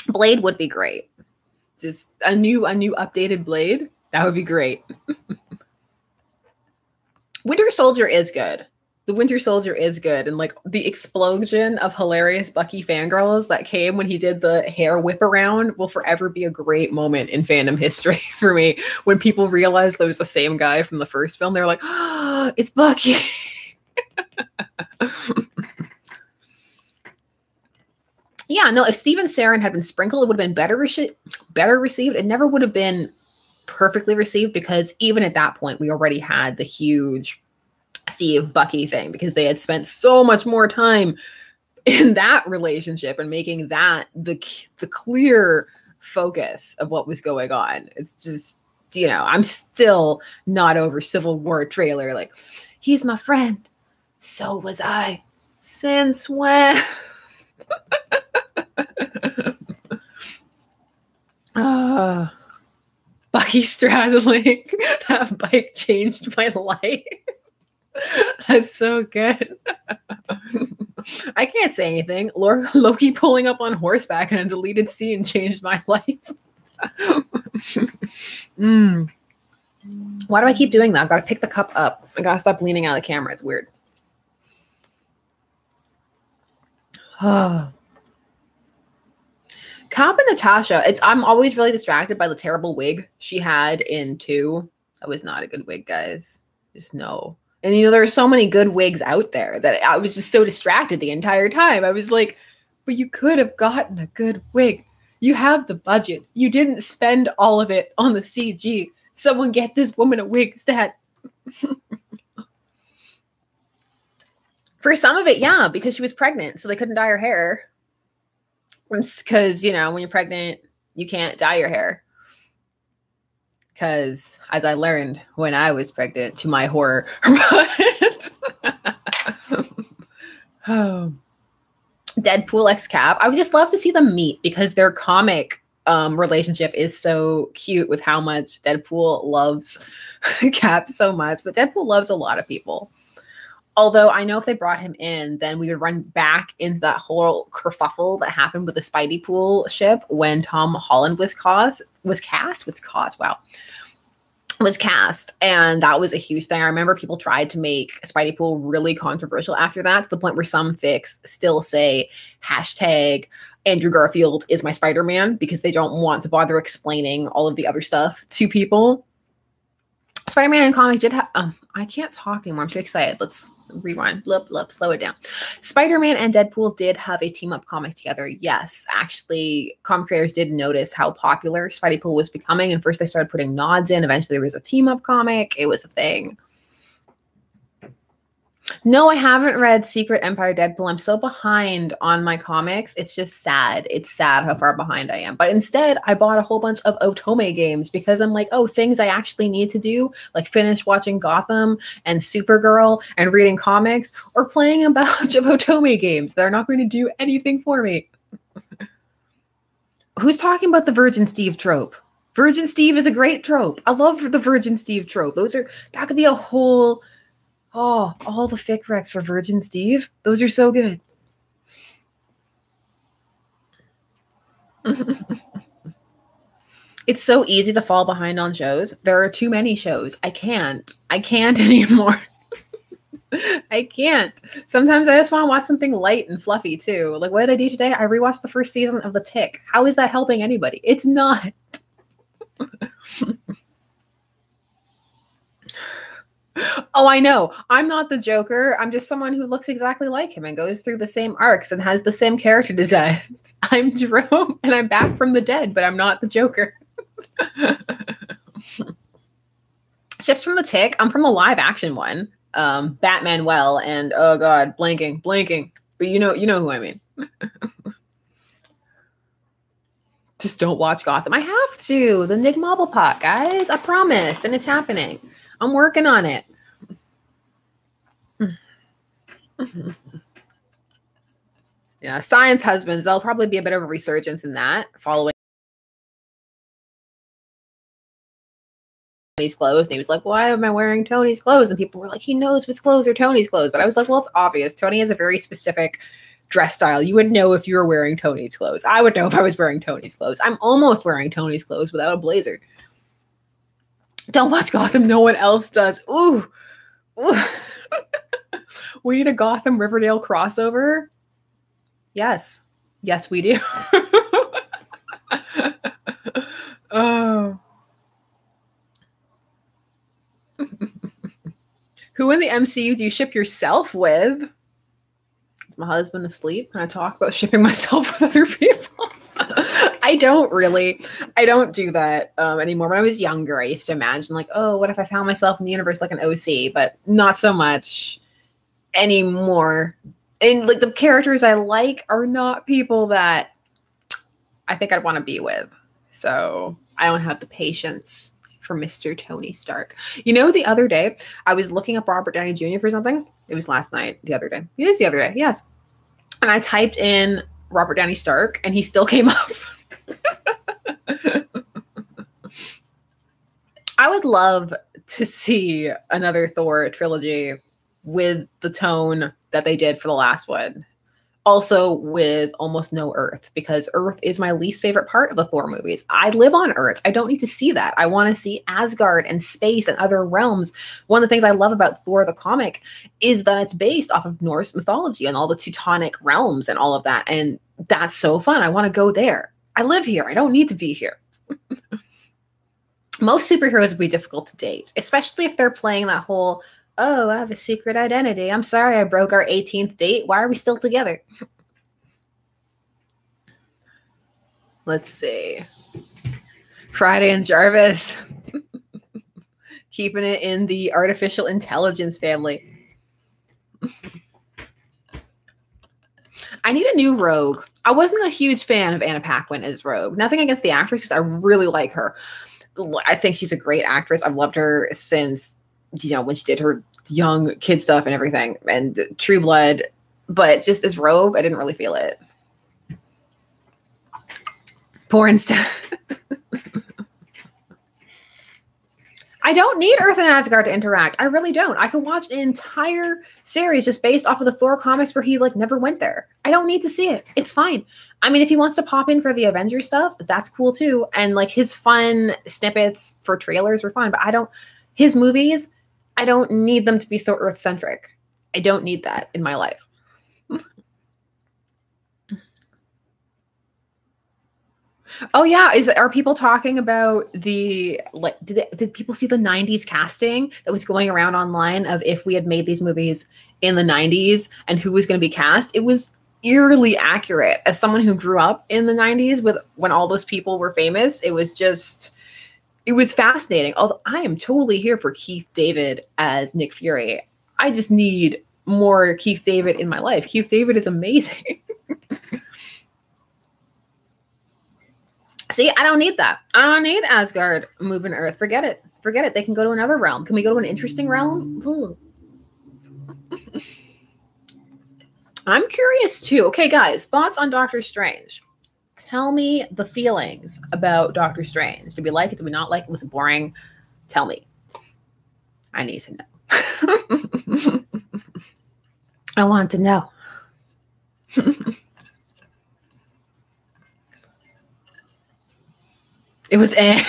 Blade would be great. Just a new updated Blade. That would be great. Winter Soldier is good. The Winter Soldier is good. And like the explosion of hilarious Bucky fangirls that came when he did the hair whip around will forever be a great moment in fandom history for me. When people realized that it was the same guy from the first film, they're like, oh, it's Bucky. Yeah, no, if Steven Saren had been sprinkled, it would have been better received. It never would have been perfectly received because even at that point, we already had the huge Steve Bucky thing because they had spent so much more time in that relationship and making that the clear focus of what was going on. It's just, you know, I'm still not over Civil War trailer. Like, he's my friend. So was I. Since when? Bucky straddling that bike changed my life. That's so good. I can't say anything. Loki pulling up on horseback in a deleted scene changed my life. Why do I keep doing that? I've got to pick the cup up. I gotta stop leaning out of the camera. It's weird. Cap and Natasha, I'm always really distracted by the terrible wig she had in 2. That was not a good wig, guys. Just no. And you know, there are so many good wigs out there that I was just so distracted the entire time. I was like, but you could have gotten a good wig. You have the budget. You didn't spend all of it on the CG. Someone get this woman a wig stat. For some of it, yeah, because she was pregnant, so they couldn't dye her hair. Because, you know, when you're pregnant, you can't dye your hair. Because, as I learned when I was pregnant, to my horror. Deadpool x Cap. I would just love to see them meet because their comic relationship is so cute with how much Deadpool loves Cap so much. But Deadpool loves a lot of people. Although I know if they brought him in, then we would run back into that whole kerfuffle that happened with the Spidey Pool ship when Tom Holland was cast. And that was a huge thing. I remember people tried to make Spidey Pool really controversial after that, to the point where some fics still say hashtag Andrew Garfield is my Spider-Man because they don't want to bother explaining all of the other stuff to people. Spider-Man in comics did have... I can't talk anymore. I'm too excited. Let's rewind. Blip, blip. Slow it down. Spider-Man and Deadpool did have a team-up comic together. Yes. Actually, comic creators did notice how popular Spidey Pool was becoming. And first they started putting nods in. Eventually there was a team-up comic. It was a thing. No, I haven't read Secret Empire Deadpool. I'm so behind on my comics. It's just sad. It's sad how far behind I am. But instead, I bought a whole bunch of Otome games because I'm like, oh, things I actually need to do, like finish watching Gotham and Supergirl and reading comics or playing a bunch of Otome games that are not going to do anything for me. Who's talking about the Virgin Steve trope? Virgin Steve is a great trope. I love the Virgin Steve trope. That could be a whole... Oh, all the fic recs for Virgin Steve. Those are so good. It's so easy to fall behind on shows. There are too many shows. I can't anymore. I can't. Sometimes I just want to watch something light and fluffy too. Like, what did I do today? I rewatched the first season of The Tick. How is that helping anybody? It's not. Oh, I know. I'm not the Joker. I'm just someone who looks exactly like him and goes through the same arcs and has the same character designs. I'm Jerome and I'm back from the dead, but I'm not the Joker. Ships from The Tick. I'm from the live action one. Batman and oh god, blanking. But you know who I mean. Just don't watch Gotham. I have to. The Nick Marble Pot, guys. I promise. And it's happening. I'm working on it. Yeah, science husbands, there'll probably be a bit of a resurgence in that following Tony's clothes. And he was like, why am I wearing Tony's clothes? And people were like, he knows if his clothes are Tony's clothes. But I was like, well, it's obvious. Tony has a very specific dress style. You would know if you were wearing Tony's clothes. I would know if I was wearing Tony's clothes. I'm almost wearing Tony's clothes without a blazer. Don't watch Gotham. No one else does. Ooh. Ooh. We need a Gotham Riverdale crossover. Yes. Yes, we do. Oh. Who in the MCU do you ship yourself with? Is my husband asleep? Can I talk about shipping myself with other people? I don't do that anymore. When I was younger, I used to imagine like, oh, what if I found myself in the universe like an OC? But not so much anymore. And like the characters I like are not people that I think I'd want to be with. So I don't have the patience for Mr. Tony Stark. You know, the other day I was looking up Robert Downey Jr. for something. It was last night, the other day. It is the other day, yes. And I typed in Robert Downey Stark and he still came up. I would love to see another Thor trilogy with the tone that they did for the last one. Also with almost no Earth, because Earth is my least favorite part of the Thor movies. I live on Earth. I don't need to see that. I want to see Asgard and space and other realms. One of the things I love about Thor the comic is that it's based off of Norse mythology and all the Teutonic realms and all of that. And that's so fun. I want to go there. I live here. I don't need to be here. Most superheroes would be difficult to date, especially if they're playing that whole, oh, I have a secret identity. I'm sorry I broke our 18th date. Why are we still together? Let's see. Friday and Jarvis. Keeping it in the artificial intelligence family. I need a new Rogue. I wasn't a huge fan of Anna Paquin as Rogue. Nothing against the actress, because I really like her. I think she's a great actress. I've loved her since, when she did her young kid stuff and everything, and True Blood. But just as Rogue, I didn't really feel it. Porn stuff. I don't need Earth and Asgard to interact. I really don't. I could watch an entire series just based off of the Thor comics where he never went there. I don't need to see it. It's fine. I mean, if he wants to pop in for the Avengers stuff, that's cool too. And his fun snippets for trailers were fine, but his movies, I don't need them to be so Earth-centric. I don't need that in my life. Oh yeah, are people talking about the did people see the 90s casting that was going around online of if we had made these movies in the 90s and who was going to be cast? It was eerily accurate. As someone who grew up in the 90s when all those people were famous, it was fascinating. Although I am totally here for Keith David as Nick Fury. I just need more Keith David in my life. Keith David is amazing. See, I don't need that. I don't need Asgard moving Earth. Forget it. Forget it. They can go to another realm. Can we go to an interesting realm? I'm curious too. Okay, guys, thoughts on Doctor Strange. Tell me the feelings about Doctor Strange. Did we like it? Did we not like it? Was it boring? Tell me. I need to know. I want to know. It was I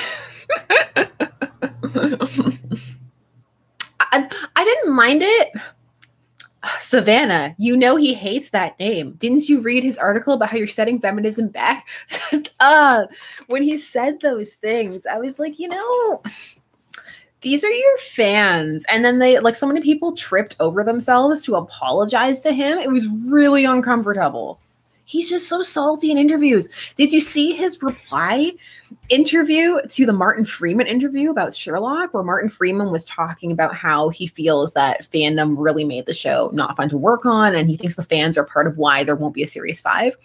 didn't mind it. Savannah, he hates that name. Didn't you read his article about how you're setting feminism back? When he said those things, I was like, these are your fans. And then so many people tripped over themselves to apologize to him. It was really uncomfortable. He's just so salty in interviews. Did you see his reply interview to the Martin Freeman interview about Sherlock, where Martin Freeman was talking about how he feels that fandom really made the show not fun to work on, and he thinks the fans are part of why there won't be a Series 5.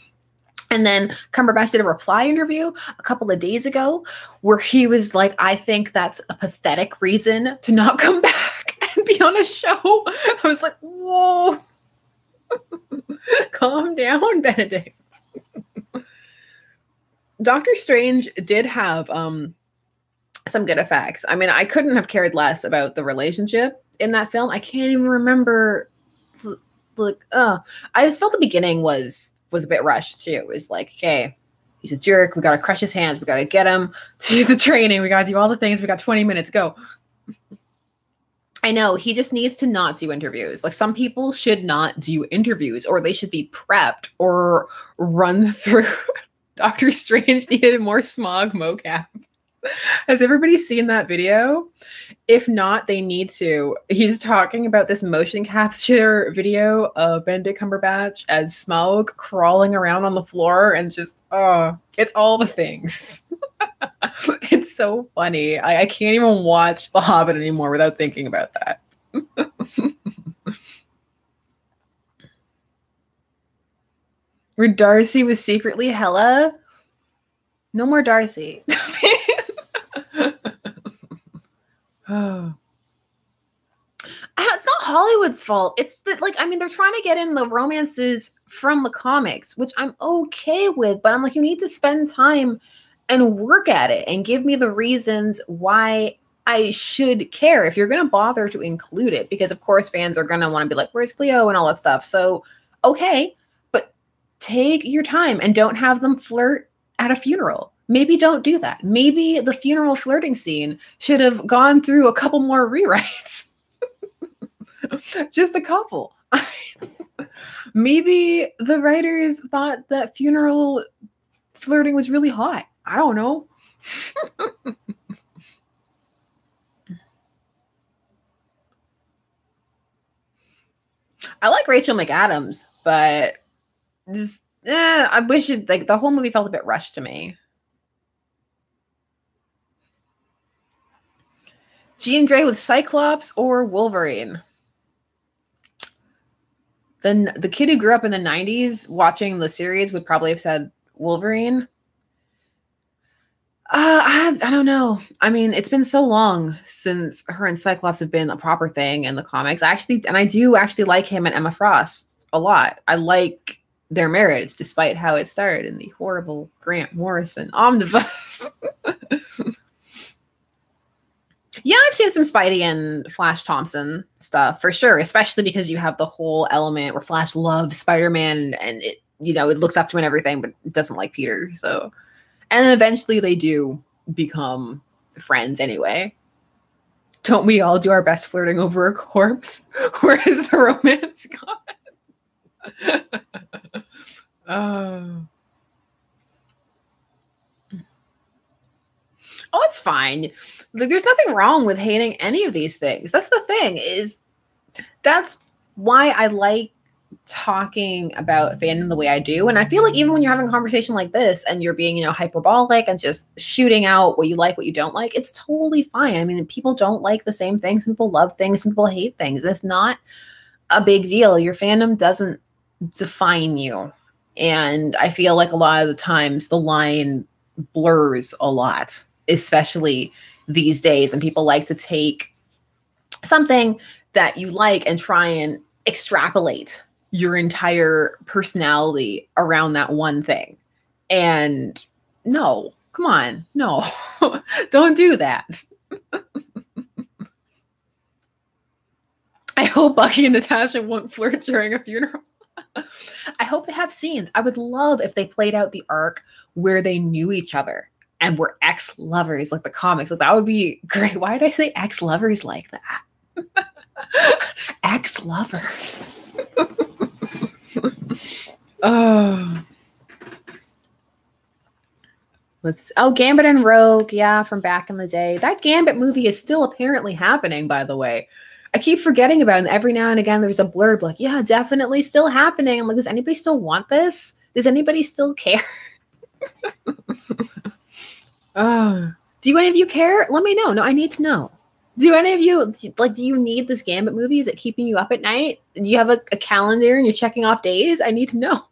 And then Cumberbatch did a reply interview a couple of days ago where he was like, I think that's a pathetic reason to not come back and be on a show. I was like, whoa. Calm down, Benedict. Doctor Strange did have some good effects. I mean, I couldn't have cared less about the relationship in that film. I can't even remember. Like, I just felt the beginning was a bit rushed too. It was like, okay, he's a jerk. We got to crush his hands. We got to get him to the training. We got to do all the things. We got 20 minutes. Go. I know he just needs to not do interviews. Like, some people should not do interviews, or they should be prepped or run through. Doctor Strange needed more smog mocap. Has everybody seen that video? If not, they need to. He's talking about this motion capture video of Benedict Cumberbatch as Smaug crawling around on the floor and just, it's all the things. It's so funny. I can't even watch The Hobbit anymore without thinking about that. Where Darcy was secretly Hela? No more Darcy. Oh. It's not Hollywood's fault. It's that, like, I mean, they're trying to get in the romances from the comics, which I'm okay with, but I'm like, you need to spend time and work at it and give me the reasons why I should care if you're going to bother to include it, because of course fans are going to want to be like, where's Cleo and all that stuff. So, okay, but take your time and don't have them flirt at a funeral. Maybe don't do that. Maybe the funeral flirting scene should have gone through a couple more rewrites. Just a couple. Maybe the writers thought that funeral flirting was really hot. I don't know. I like Rachel McAdams, but just, I wish it, like, the whole movie felt a bit rushed to me. Jean Grey with Cyclops or Wolverine? Then the kid who grew up in the 90s watching the series would probably have said Wolverine. I don't know. I mean, it's been so long since her and Cyclops have been a proper thing in the comics. I do actually like him and Emma Frost a lot. I like their marriage, despite how it started in the horrible Grant Morrison omnibus. Yeah, I've seen some Spidey and Flash Thompson stuff for sure, especially because you have the whole element where Flash loves Spider-Man and it, it looks up to him and everything, but it doesn't like Peter. So, and then eventually they do become friends anyway. Don't we all do our best flirting over a corpse? Where is the romance gone? Oh, it's fine. Like, there's nothing wrong with hating any of these things. That's the thing, that's why I like talking about fandom the way I do. And I feel like even when you're having a conversation like this and you're being, hyperbolic and just shooting out what you like, what you don't like, it's totally fine. I mean, people don't like the same things. Some people love things. Some people hate things. It's not a big deal. Your fandom doesn't define you. And I feel like a lot of the times the line blurs a lot, especially these days. And people like to take something that you like and try and extrapolate your entire personality around that one thing. And no, come on, no, don't do that. I hope Bucky and Natasha won't flirt during a funeral. I hope they have scenes. I would love if they played out the arc where they knew each other and were ex-lovers like the comics. Like, that would be great. Why did I say ex-lovers like that? Ex-lovers. Oh. Gambit and Rogue, yeah, from back in the day. That Gambit movie is still apparently happening, by the way. I keep forgetting about it, and every now and again there's a blurb like, yeah, definitely still happening. I'm like, does anybody still want this? Does anybody still care? Do any of you care? Let me know. No, I need to know. Do any of you, do you need this Gambit movie? Is it keeping you up at night? Do you have a calendar and you're checking off days? I need to know.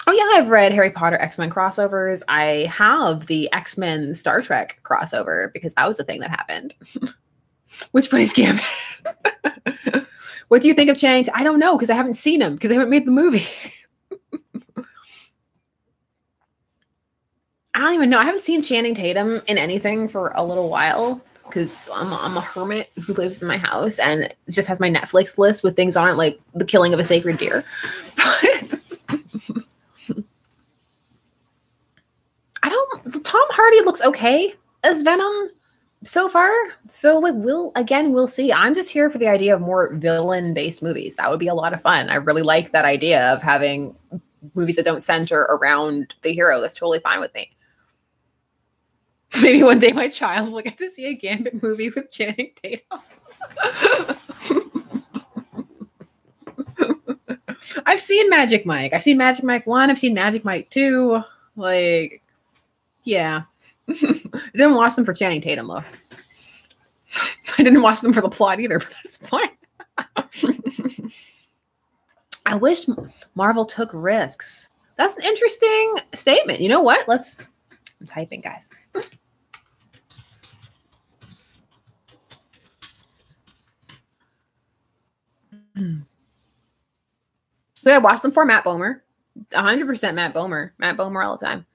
Oh, yeah, I've read Harry Potter X-Men crossovers. I have the X-Men Star Trek crossover because that was a thing that happened. Which one is Gambit? What do you think of Channing? I don't know because I haven't seen him because I haven't made the movie. I don't even know. I haven't seen Channing Tatum in anything for a little while because I'm a hermit who lives in my house and just has my Netflix list with things on it like The Killing of a Sacred Deer. I don't. Tom Hardy looks okay as Venom so far. So like we'll see. I'm just here for the idea of more villain-based movies. That would be a lot of fun. I really like that idea of having movies that don't center around the hero. That's totally fine with me. Maybe one day my child will get to see a Gambit movie with Channing Tatum. I've seen Magic Mike. I've seen Magic Mike 1. I've seen Magic Mike 2. Like, yeah. I didn't watch them for Channing Tatum, though. I didn't watch them for the plot either, but that's fine. I wish Marvel took risks. That's an interesting statement. You know what? I'm typing, guys. Did I watch them for Matt Bomer? 100% Matt Bomer. Matt Bomer all the time.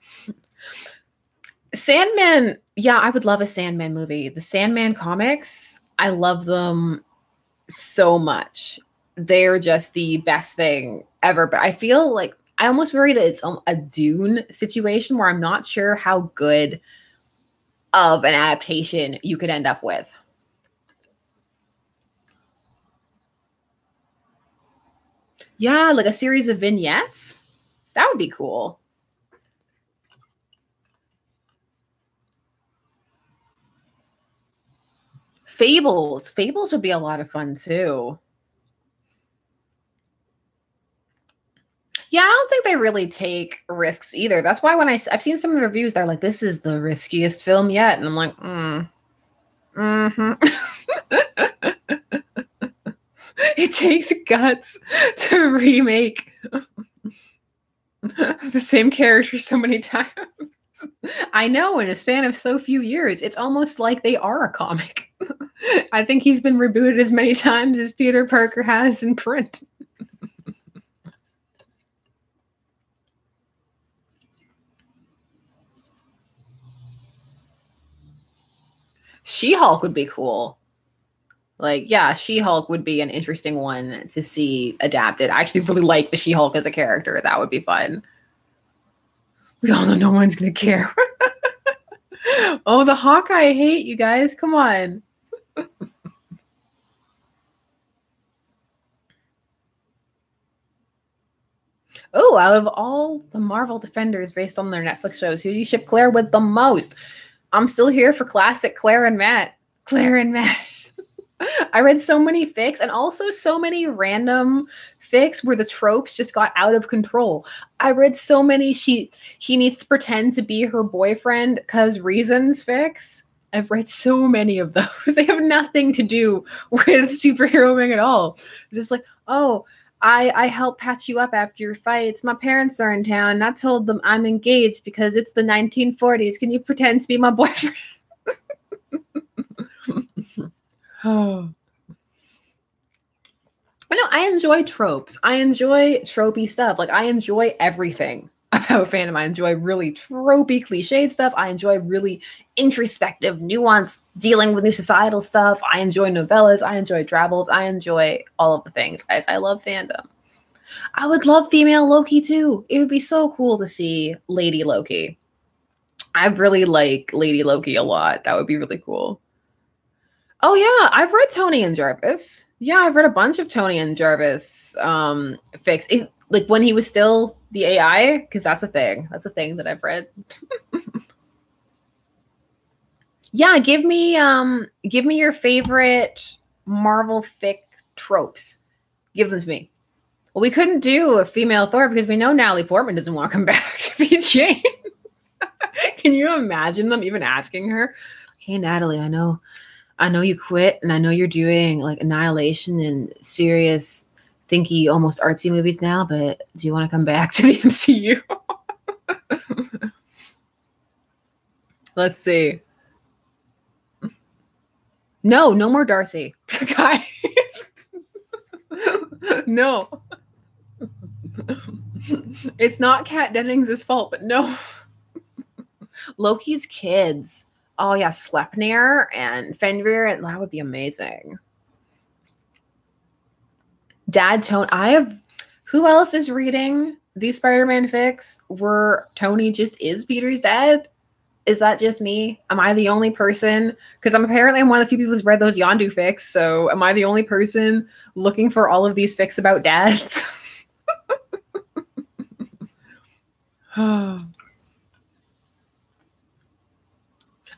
Sandman. Yeah, I would love a Sandman movie. The Sandman comics, I love them so much. They're just the best thing ever. But I feel like I almost worry that it's a Dune situation where I'm not sure how good of an adaptation you could end up with. Yeah, like a series of vignettes. That would be cool. Fables. Fables would be a lot of fun too. Yeah, I don't think they really take risks either. That's why when I've seen some of the reviews, they're like, "This is the riskiest film yet," and I'm like, It takes guts to remake the same character so many times. I know, in a span of so few years, it's almost like they are a comic. I think he's been rebooted as many times as Peter Parker has in print. She-Hulk would be cool. Like, yeah, She-Hulk would be an interesting one to see adapted. I actually really like the She-Hulk as a character. That would be fun. We all know no one's going to care. Oh, the Hawkeye hate, you guys. Come on. Oh, out of all the Marvel Defenders based on their Netflix shows, who do you ship Claire with the most? I'm still here for classic Claire and Matt. Claire and Matt. I read so many fics and also so many random fics where the tropes just got out of control. I read so many he needs to pretend to be her boyfriend because reasons fics. I've read so many of those. They have nothing to do with superheroing at all. It's just like, oh, I help patch you up after your fights. My parents are in town and I told them I'm engaged because it's the 1940s. Can you pretend to be my boyfriend? Oh. But no, I enjoy tropes. I enjoy tropey stuff. Like, I enjoy everything about fandom. I enjoy really tropey, cliched stuff. I enjoy really introspective, nuanced, dealing with new societal stuff. I enjoy novellas. I enjoy travels. I enjoy all of the things, guys. I love fandom. I would love female Loki, too. It would be so cool to see Lady Loki. I really like Lady Loki a lot. That would be really cool. Oh yeah, I've read Tony and Jarvis. Yeah, I've read a bunch of Tony and Jarvis like when he was still the AI, because that's a thing. That's a thing that I've read. Yeah, give me your favorite Marvel fic tropes. Give them to me. Well, we couldn't do a female Thor because we know Natalie Portman doesn't want to come back to be Jane. Can you imagine them even asking her, "Hey Natalie, I know you quit and I know you're doing like Annihilation and serious, thinky, almost artsy movies now, but do you want to come back to the MCU?" Let's see. No more Darcy. Guys. No. It's not Kat Dennings' fault, but no. Loki's kids. Oh yeah, Sleipnir and Fenrir, and that would be amazing. Dad Tony. Who else is reading these Spider-Man fics where Tony just is Peter's dad? Is that just me? Am I the only person? Because I'm one of the few people who's read those Yondu fics. So am I the only person looking for all of these fics about dads?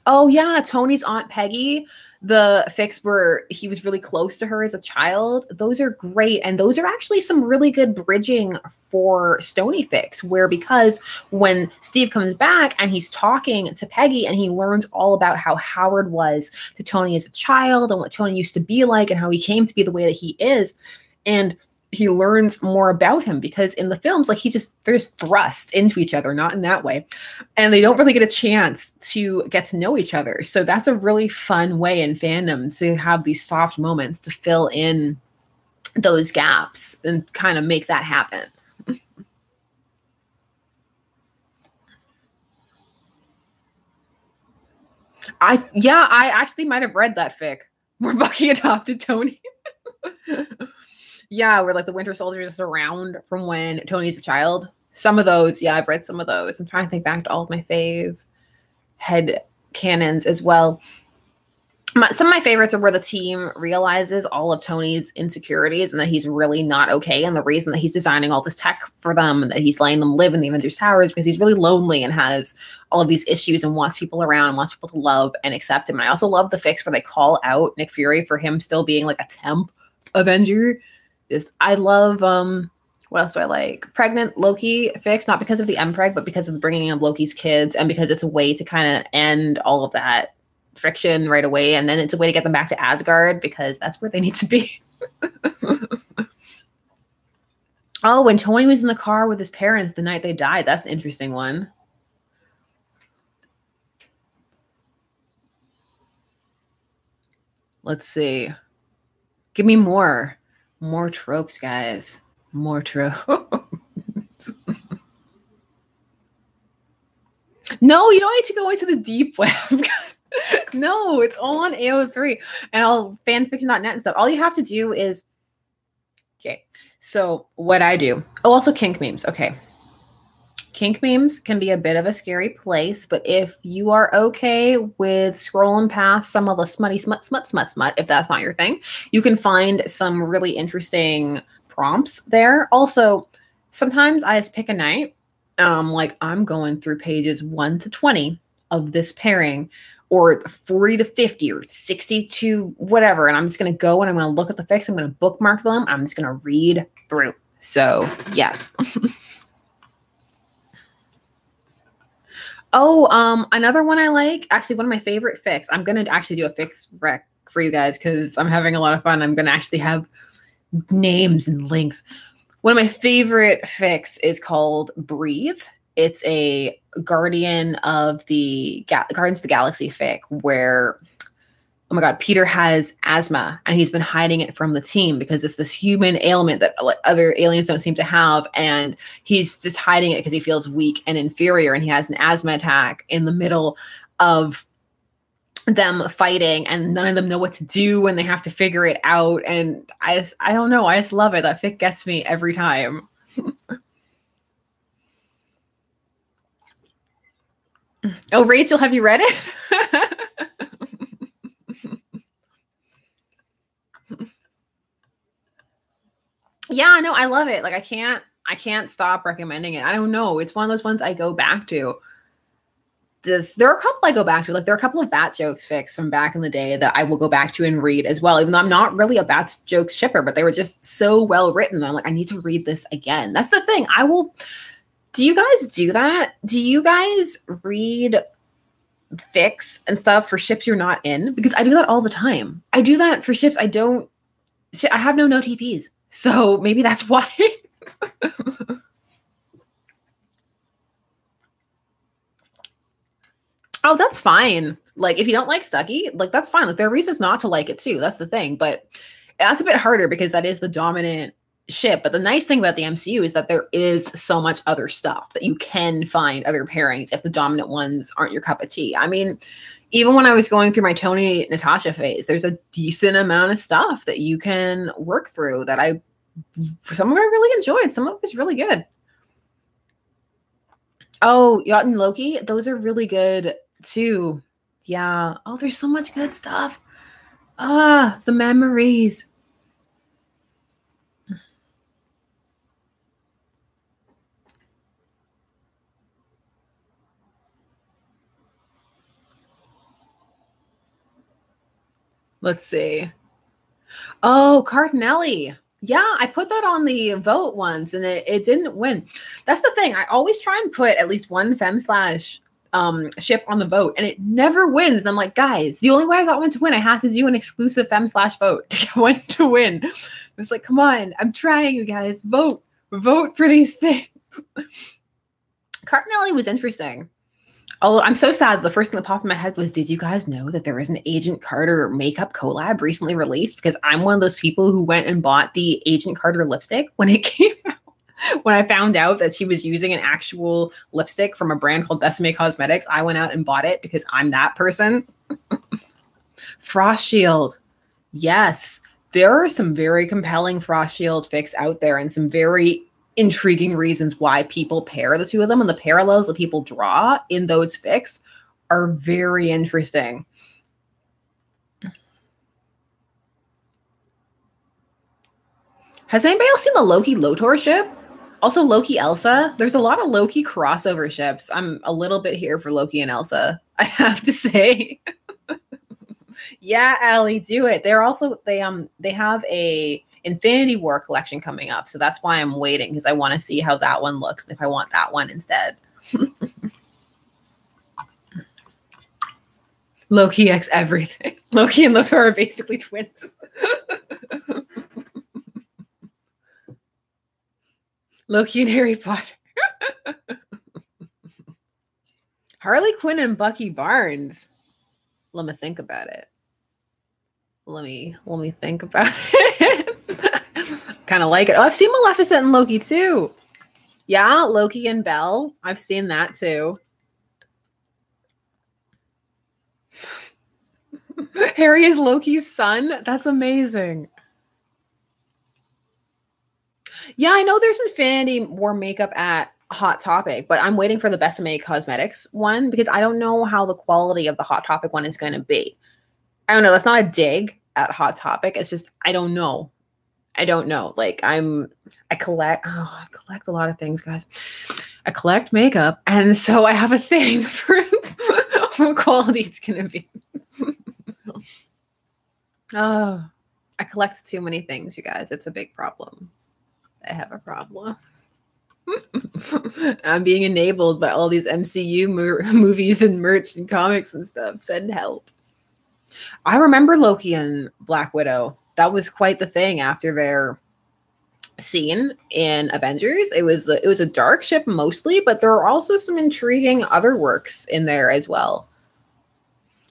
Oh yeah, Tony's Aunt Peggy. The fics where he was really close to her as a child. Those are great. And those are actually some really good bridging for Stony fics, where because when Steve comes back and he's talking to Peggy and he learns all about how Howard was to Tony as a child and what Tony used to be like and how he came to be the way that he is. And he learns more about him because in the films, like they're just thrust into each other, not in that way. And they don't really get a chance to get to know each other. So that's a really fun way in fandom to have these soft moments to fill in those gaps and kind of make that happen. I actually might have read that fic where Bucky adopted Tony. Yeah, where like the Winter Soldier is around from when Tony's a child. Some of those, yeah, I've read some of those. I'm trying to think back to all of my fave head canons as well. Some of my favorites are where the team realizes all of Tony's insecurities and that he's really not okay. And the reason that he's designing all this tech for them and that he's letting them live in the Avengers Towers because he's really lonely and has all of these issues and wants people around and wants people to love and accept him. And I also love the fics where they call out Nick Fury for him still being like a temp Avenger. I love, what else do I like? Pregnant Loki fics, not because of the MPreg, but because of the bringing of Loki's kids and because it's a way to kind of end all of that friction right away. And then it's a way to get them back to Asgard because that's where they need to be. Oh, when Tony was in the car with his parents the night they died. That's an interesting one. Let's see. Give me more tropes, guys. More tropes. No, you don't need to go into the deep web. No, it's all on AO3 and all fanfiction.net and stuff. All you have to do is, okay, so what I do. Oh, also kink memes. Okay. Kink memes can be a bit of a scary place, but if you are okay with scrolling past some of the smutty smut, if that's not your thing, you can find some really interesting prompts there. Also, sometimes I just pick a night, like I'm going through pages 1 to 20 of this pairing, or 40 to 50 or 60 to whatever, and I'm just going to go and I'm going to look at the fics, I'm going to bookmark them, I'm just going to read through. So, yes. Oh, another one I like, actually one of my favorite fics. I'm going to actually do a fix rec for you guys because I'm having a lot of fun. I'm going to actually have names and links. One of my favorite fics is called Breathe. It's a Guardians of the Galaxy fic where, oh my God, Peter has asthma and he's been hiding it from the team because it's this human ailment that other aliens don't seem to have. And he's just hiding it because he feels weak and inferior. And he has an asthma attack in the middle of them fighting and none of them know what to do and they have to figure it out. And I don't know. I just love it. That fic gets me every time. Oh, Rachel, have you read it? Yeah, no, I love it. Like I can't stop recommending it. I don't know. It's one of those ones I go back to. There are a couple I go back to. Like there are a couple of Bat Jokes fics from back in the day that I will go back to and read as well, even though I'm not really a Bat Jokes shipper, but they were just so well written. I'm like, I need to read this again. That's the thing. Do you guys do that? Do you guys read fics and stuff for ships you're not in? Because I do that all the time. I do that for ships I have no TPs. So maybe that's why. Oh, that's fine. Like, if you don't like Stucky, like, that's fine. Like, there are reasons not to like it, too. That's the thing. But that's a bit harder because that is the dominant ship. But the nice thing about the MCU is that there is so much other stuff that you can find other pairings if the dominant ones aren't your cup of tea. I mean, even when I was going through my Tony Natasha phase, there's a decent amount of stuff that you can work through that some of it I really enjoyed. Some of it was really good. Oh, Yacht and Loki, those are really good too. Yeah. Oh, there's so much good stuff. Ah, the memories. Let's see. Oh, Cardinelli. Yeah, I put that on the vote once and it didn't win. That's the thing. I always try and put at least one fem slash ship on the vote and it never wins. And I'm like, guys, the only way I got one to win, I had to do an exclusive fem slash vote to get one to win. I was like, come on, I'm trying, you guys. Vote for these things. Cardinelli was interesting. Although I'm so sad, the first thing that popped in my head was, did you guys know that there was an Agent Carter makeup collab recently released? Because I'm one of those people who went and bought the Agent Carter lipstick when it came out. When I found out that she was using an actual lipstick from a brand called Besame Cosmetics, I went out and bought it because I'm that person. Frost Shield. Yes, there are some very compelling Frost Shield fics out there and some very intriguing reasons why people pair the two of them, and the parallels that people draw in those fics are very interesting. Has anybody else seen the Loki Lotor ship? Also Loki Elsa. There's a lot of Loki crossover ships. I'm a little bit here for Loki and Elsa, I have to say. Yeah, Allie, do it. They're also they have a Infinity War collection coming up, so that's why I'm waiting, because I want to see how that one looks and if I want that one instead. Loki X everything. Loki and Lotor are basically twins. Loki and Harry Potter. Harley Quinn and Bucky Barnes. Let me think about it. Let me think about it. Kind of like it. Oh, I've seen Maleficent and Loki too. Yeah, Loki and Belle. I've seen that too. Harry is Loki's son. That's amazing. Yeah, I know there's Infinity War makeup at Hot Topic, but I'm waiting for the Besame Cosmetics one because I don't know how the quality of the Hot Topic one is going to be. I don't know. That's not a dig at Hot Topic. It's just I don't know. Like I collect a lot of things, guys. I collect makeup, and so I have a thing for what quality it's gonna be. Oh, I collect too many things, you guys. It's a big problem. I have a problem. I'm being enabled by all these MCU movies and merch and comics and stuff. Send help. I remember Loki and Black Widow. That was quite the thing after their scene in Avengers. It was a dark ship mostly, but there are also some intriguing other works in there as well.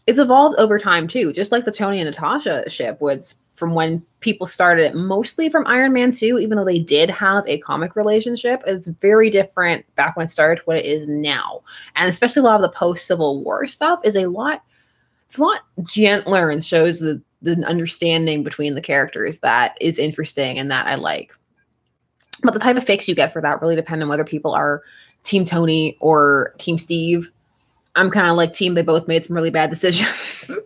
It's evolved over time too, just like the Tony and Natasha ship was from when people started it, mostly from Iron Man 2, even though they did have a comic relationship. It's very different back when it started to what it is now. And especially a lot of the post-Civil War stuff is it's a lot gentler and shows the understanding between the characters that is interesting and that I like. But the type of fix you get for that really depend on whether people are Team Tony or Team Steve. I'm kind of like team they both made some really bad decisions.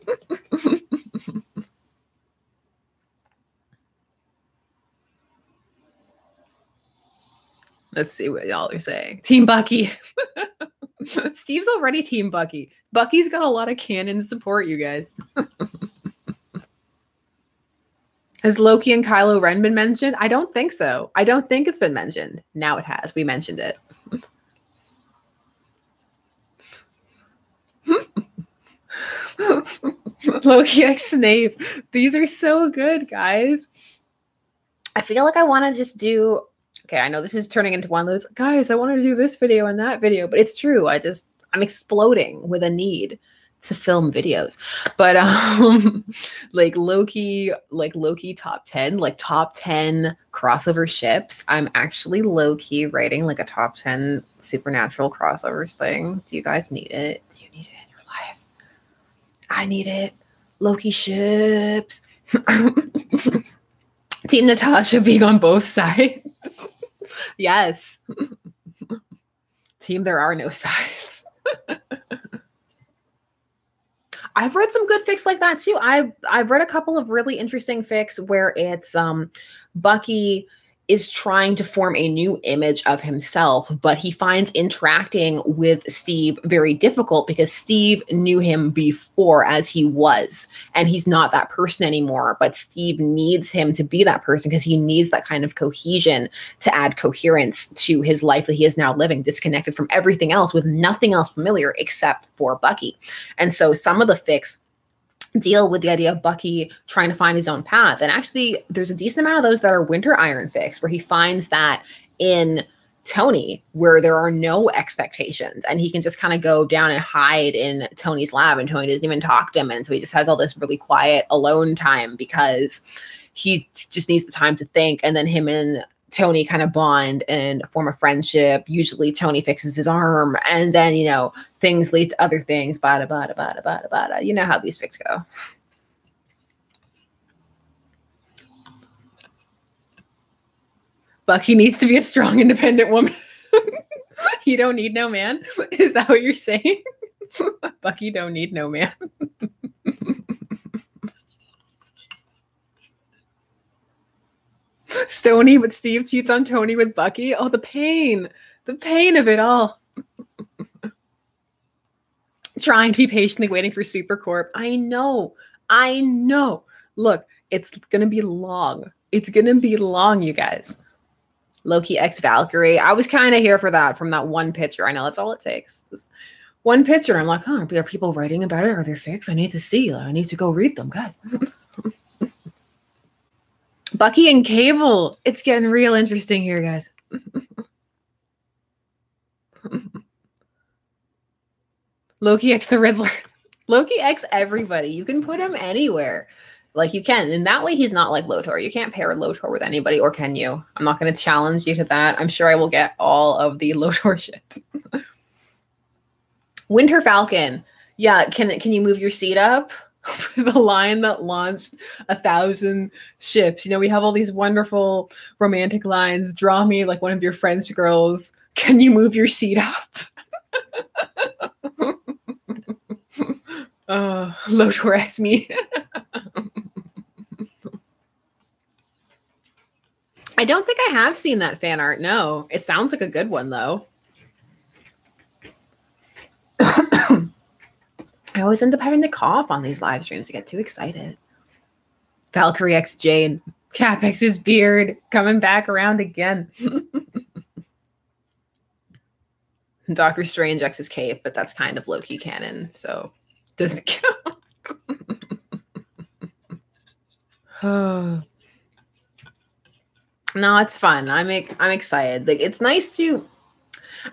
Let's see what y'all are saying. Team Bucky. Steve's already Team Bucky. Bucky's got a lot of canon support, you guys. Has Loki and Kylo Ren been mentioned? I don't think so. I don't think it's been mentioned. Now it has. We mentioned it. Loki X Snape. These are so good, guys. I feel like I want to just do... Okay, I know this is turning into one of those, guys, I want to do this video and that video, but it's true. I'm exploding with a need to film videos. But like Loki top 10, like top 10 crossover ships. I'm actually low-key writing like a top 10 supernatural crossovers thing. Do you guys need it? Do you need it in your life? I need it. Loki ships. Team Natasha being on both sides. Yes. Team There Are No Sides. I've read some good fics like that too. I've read a couple of really interesting fics where it's Bucky is trying to form a new image of himself, but he finds interacting with Steve very difficult because Steve knew him before as he was, and he's not that person anymore. But Steve needs him to be that person because he needs that kind of cohesion to add coherence to his life that he is now living, disconnected from everything else with nothing else familiar except for Bucky. And so some of the fics deal with the idea of Bucky trying to find his own path. And actually, there's a decent amount of those that are Winter Iron fics, where he finds that in Tony, where there are no expectations, and he can just kind of go down and hide in Tony's lab, and Tony doesn't even talk to him. And so he just has all this really quiet alone time because he just needs the time to think. And then him and Tony kind of bond and form a friendship. Usually Tony fixes his arm, and then, you know, things lead to other things. Bada, bada, bada, bada, bada. You know how these fics go. Bucky needs to be a strong, independent woman. He don't need no man. Is that what you're saying? Bucky don't need no man. Stony, but Steve cheats on Tony with Bucky. Oh, the pain of it all. Trying to be patiently waiting for Supercorp. I know. Look, it's gonna be long. It's gonna be long, you guys. Loki X Valkyrie. I was kind of here for that from that one picture. I know that's all it takes. Just one picture. I'm like, huh, are there people writing about it? Are there fics? I need to see. I need to go read them, guys. Bucky and Cable. It's getting real interesting here, guys. Loki X the Riddler. Loki X everybody. You can put him anywhere. Like you can. And that way he's not like Lotor. You can't pair Lotor with anybody, or can you? I'm not going to challenge you to that. I'm sure I will get all of the Lotor shit. Winter Falcon. Yeah, can you move your seat up? The line that launched 1,000 ships. You know, we have all these wonderful romantic lines. Draw me like one of your French girls. Can you move your seat up? Lotor X me. I don't think I have seen that fan art. No, it sounds like a good one though. I always end up having to cough on these live streams. I get too excited. Valkyrie X Jane. Capex's beard coming back around again. Doctor Strange X's cape, but that's kind of low-key canon, so doesn't count. No, it's fun. I'm excited. Like, it's nice to.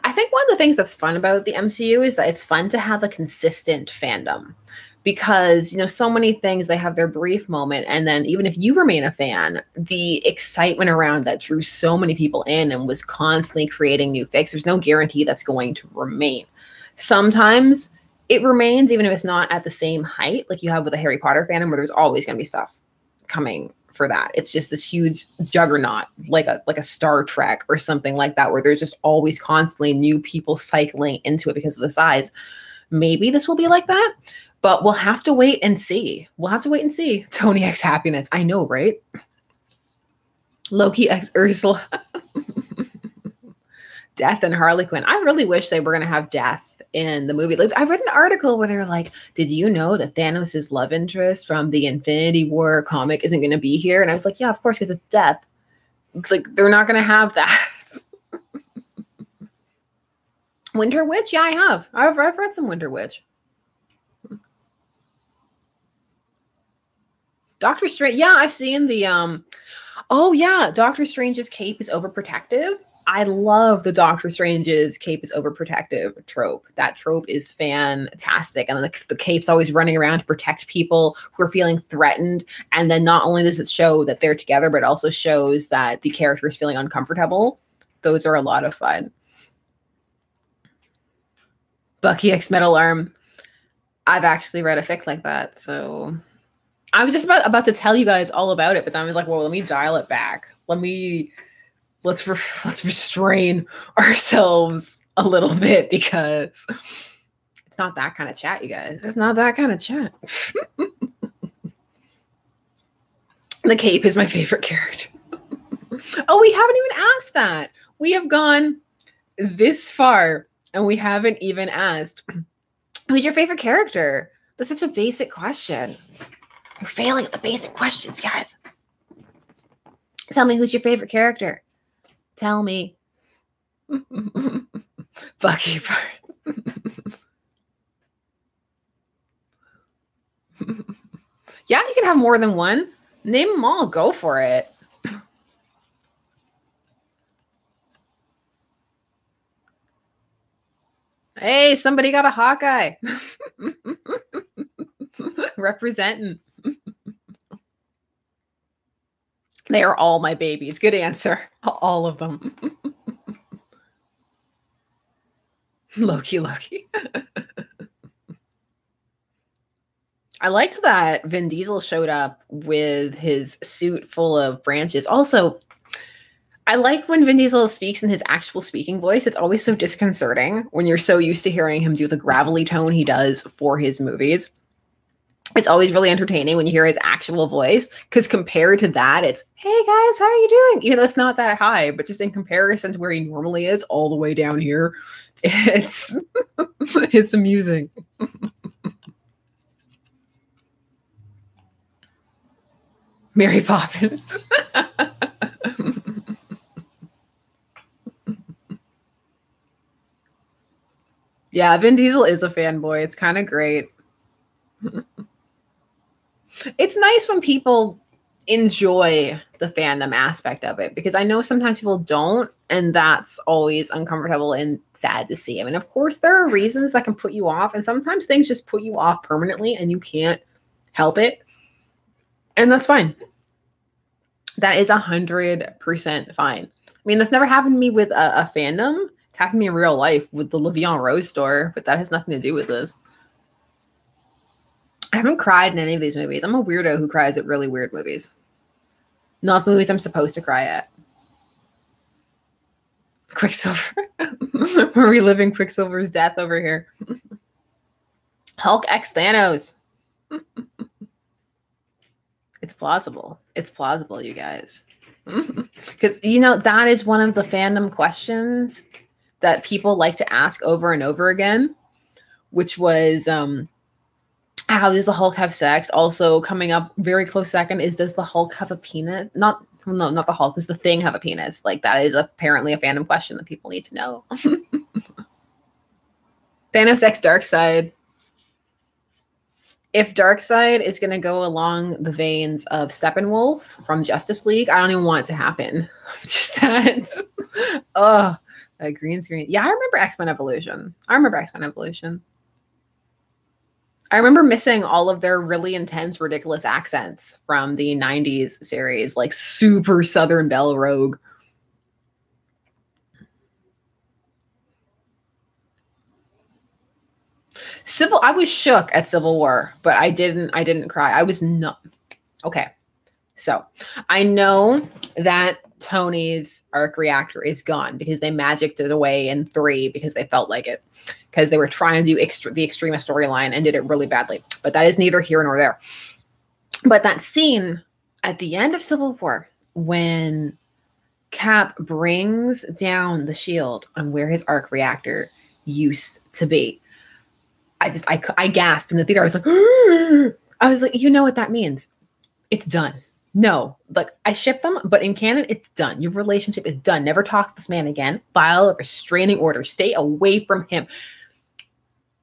I think one of the things that's fun about the MCU is that it's fun to have a consistent fandom, because, you know, so many things, they have their brief moment, and then even if you remain a fan, the excitement around that drew so many people in and was constantly creating new fics, there's no guarantee that's going to remain. Sometimes it remains, even if it's not at the same height, like you have with a Harry Potter fandom, where there's always going to be stuff coming for that. It's just this huge juggernaut, like a Star Trek or something like that, where there's just always constantly new people cycling into it because of the size. Maybe this will be like that, but we'll have to wait and see. Tony X Happiness. I know, right? Loki X Ursula. Death and Harley Quinn. I really wish they were going to have Death in the movie. Like, I read an article where they were like, did you know that Thanos' love interest from the Infinity War comic isn't going to be here? And I was like, yeah, of course, because it's Death. It's like, they're not going to have that. Winter Witch? Yeah, I have. I've read some Winter Witch. Doctor Strange. Yeah, I've seen the oh yeah, Doctor Strange's cape is overprotective. I love the Doctor Strange's cape is overprotective trope. That trope is fantastic. And the cape's always running around to protect people who are feeling threatened. And then not only does it show that they're together, but it also shows that the character is feeling uncomfortable. Those are a lot of fun. Bucky X Metal Arm. I've actually read a fic like that. So I was just about to tell you guys all about it, but then I was like, well, let me dial it back. Let's restrain ourselves a little bit because it's not that kind of chat, you guys. It's not that kind of chat. The cape is my favorite character. Oh, we haven't even asked that. We have gone this far and we haven't even asked, who's your favorite character? That's such a basic question. We're failing at the basic questions, guys. Tell me, who's your favorite character? Tell me. Bucky. Yeah, you can have more than one. Name them all. Go for it. Hey, somebody got a Hawkeye. Representing. They are all my babies. Good answer. All of them. Loki. I liked that Vin Diesel showed up with his suit full of branches. Also, I like when Vin Diesel speaks in his actual speaking voice. It's always so disconcerting when you're so used to hearing him do the gravelly tone he does for his movies. It's always really entertaining when you hear his actual voice, because compared to that, it's, hey guys, how are you doing? Even though it's not that high, but just in comparison to where he normally is, all the way down here, it's it's amusing. Mary Poppins. Yeah, Vin Diesel is a fanboy. It's kind of great. It's nice when people enjoy the fandom aspect of it, because I know sometimes people don't, and that's always uncomfortable and sad to see. I mean, of course, there are reasons that can put you off, and sometimes things just put you off permanently and you can't help it. And that's fine. That is 100% fine. I mean, that's never happened to me with a fandom. It's happened to me in real life with the Le'Veon Rose store, but that has nothing to do with this. I haven't cried in any of these movies. I'm a weirdo who cries at really weird movies. Not the movies I'm supposed to cry at. Quicksilver. We're reliving Quicksilver's death over here. Hulk X Thanos. It's plausible. It's plausible, you guys. Because, you know, that is one of the fandom questions that people like to ask over and over again, which was, how does the Hulk have sex? Also coming up very close second is, does the Hulk have a penis? Not the Hulk. Does the Thing have a penis? Like, that is apparently a fandom question that people need to know. Thanos X Darkseid. If Darkseid is going to go along the veins of Steppenwolf from Justice League, I don't even want it to happen. Just that. That green screen. Yeah, I remember X-Men Evolution. I remember missing all of their really intense, ridiculous accents from the 90s series, like super Southern Belle Rogue. I was shook at Civil War, but I didn't cry. I was not. Okay. So I know that Tony's arc reactor is gone because they magicked it away in 3 because they felt like it, because they were trying to do the Extremist storyline and did it really badly. But that is neither here nor there. But that scene at the end of Civil War, when Cap brings down the shield on where his arc reactor used to be, I gasped in the theater. I was like, you know what that means? It's done. No, like, I ship them, but in canon, it's done. Your relationship is done. Never talk to this man again. File a restraining order. Stay away from him.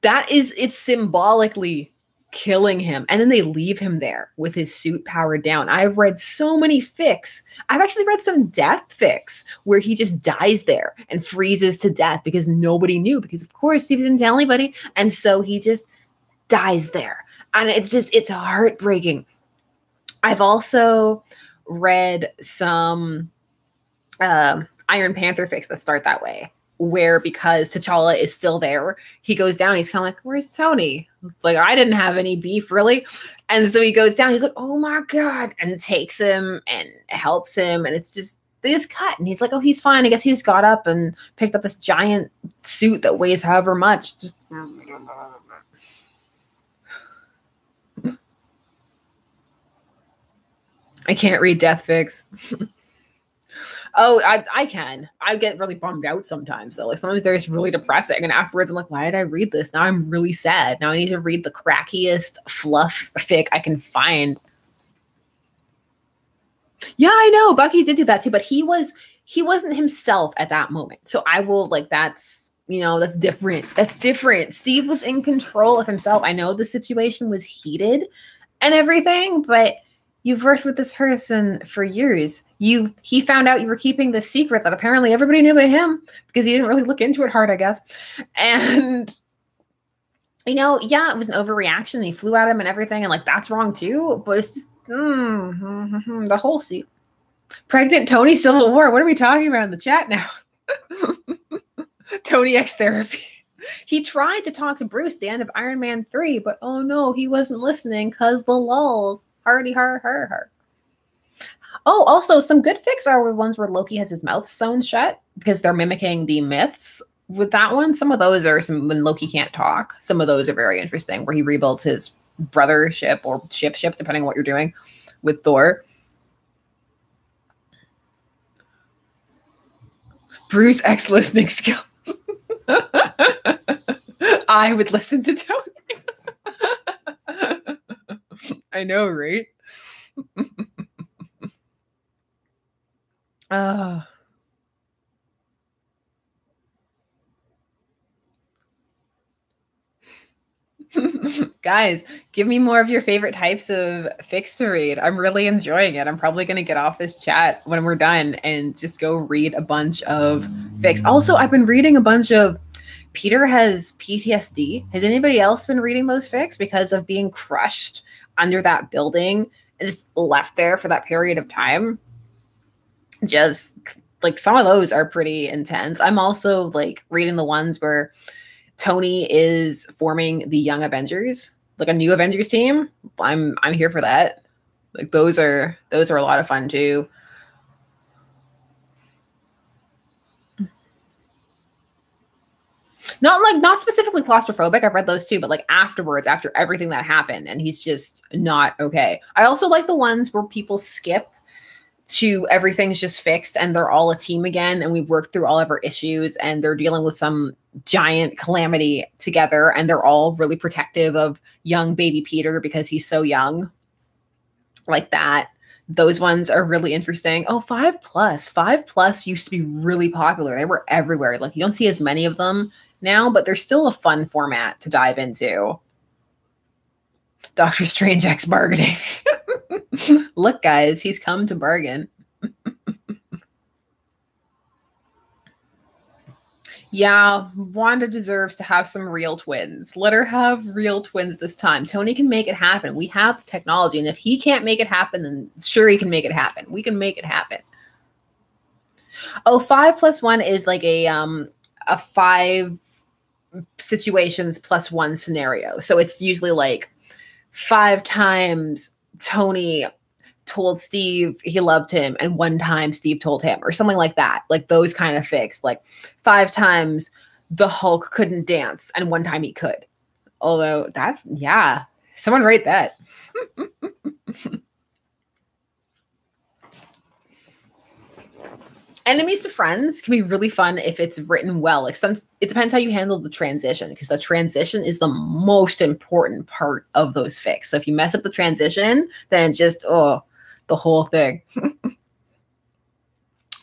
It's symbolically killing him, and then they leave him there with his suit powered down. I've read so many fics. I've actually read some death fics where he just dies there and freezes to death because nobody knew, because of course he didn't tell anybody, and so he just dies there. And it's heartbreaking. I've also read some Iron Panther fics that start that way, where because T'Challa is still there, he goes down. He's kind of like, where's Tony? Like, I didn't have any beef, really. And so he goes down. He's like, oh my God, and takes him and helps him. And it's just, they just cut. And he's like, oh, he's fine. I guess he just got up and picked up this giant suit that weighs however much. Just... I can't read death fics. Oh, I can. I get really bummed out sometimes, though. Like, sometimes they're just really depressing. And afterwards, I'm like, why did I read this? Now I'm really sad. Now I need to read the crackiest fluff fic I can find. Yeah, I know. Bucky did do that too, but he wasn't himself at that moment. So I will, like, that's different. That's different. Steve was in control of himself. I know the situation was heated and everything, but you've worked with this person for years. He found out you were keeping this secret that apparently everybody knew about him because he didn't really look into it hard, I guess. And, yeah, it was an overreaction. He flew at him and everything. And, like, that's wrong too. But it's just, the whole scene. Pregnant Tony Civil War. What are we talking about in the chat now? Tony X therapy. He tried to talk to Bruce at the end of Iron Man 3, but oh no, he wasn't listening because the lulz. Hardy har. Oh, also some good fics are the ones where Loki has his mouth sewn shut because they're mimicking the myths with that one. Some of those are when Loki can't talk. Some of those are very interesting, where he rebuilds his brothership or ship, depending on what you're doing with Thor. Bruce X listening skills. I would listen to Tony. I know, right? Guys, give me more of your favorite types of fics to read. I'm really enjoying it. I'm probably going to get off this chat when we're done and just go read a bunch of fics. Also, I've been reading a bunch of Peter has PTSD. Has anybody else been reading those fics because of being crushed under that building and just left there for that period of time? Just like some of those are pretty intense. I'm also like reading the ones where Tony is forming the Young Avengers, like a new Avengers team. I'm here for that. Like those are a lot of fun too. Not specifically claustrophobic. I've read those too, but like afterwards, after everything that happened, and he's just not okay. I also like the ones where people skip to everything's just fixed and they're all a team again, and we've worked through all of our issues and they're dealing with some giant calamity together, and they're all really protective of young baby Peter because he's so young. Like that. Those ones are really interesting. Oh, 5+ used to be really popular. They were everywhere. Like you don't see as many of them now, but they're still a fun format to dive into. Doctor Strange X bargaining. Look, guys, he's come to bargain. Yeah, Wanda deserves to have some real twins. Let her have real twins this time. Tony can make it happen. We have the technology, and if he can't make it happen, then sure he can make it happen. We can make it happen. Oh, 5+1 is like a 5 situations plus 1 scenario. So it's usually like 5 times Tony told Steve he loved him and 1 time Steve told him, or something like that. Like those kind of fics. Like 5 times the Hulk couldn't dance and 1 time he could. Although that, yeah, someone write that. Enemies to friends can be really fun if it's written well. Like it depends how you handle the transition, because the transition is the most important part of those fics. So if you mess up the transition, then just the whole thing.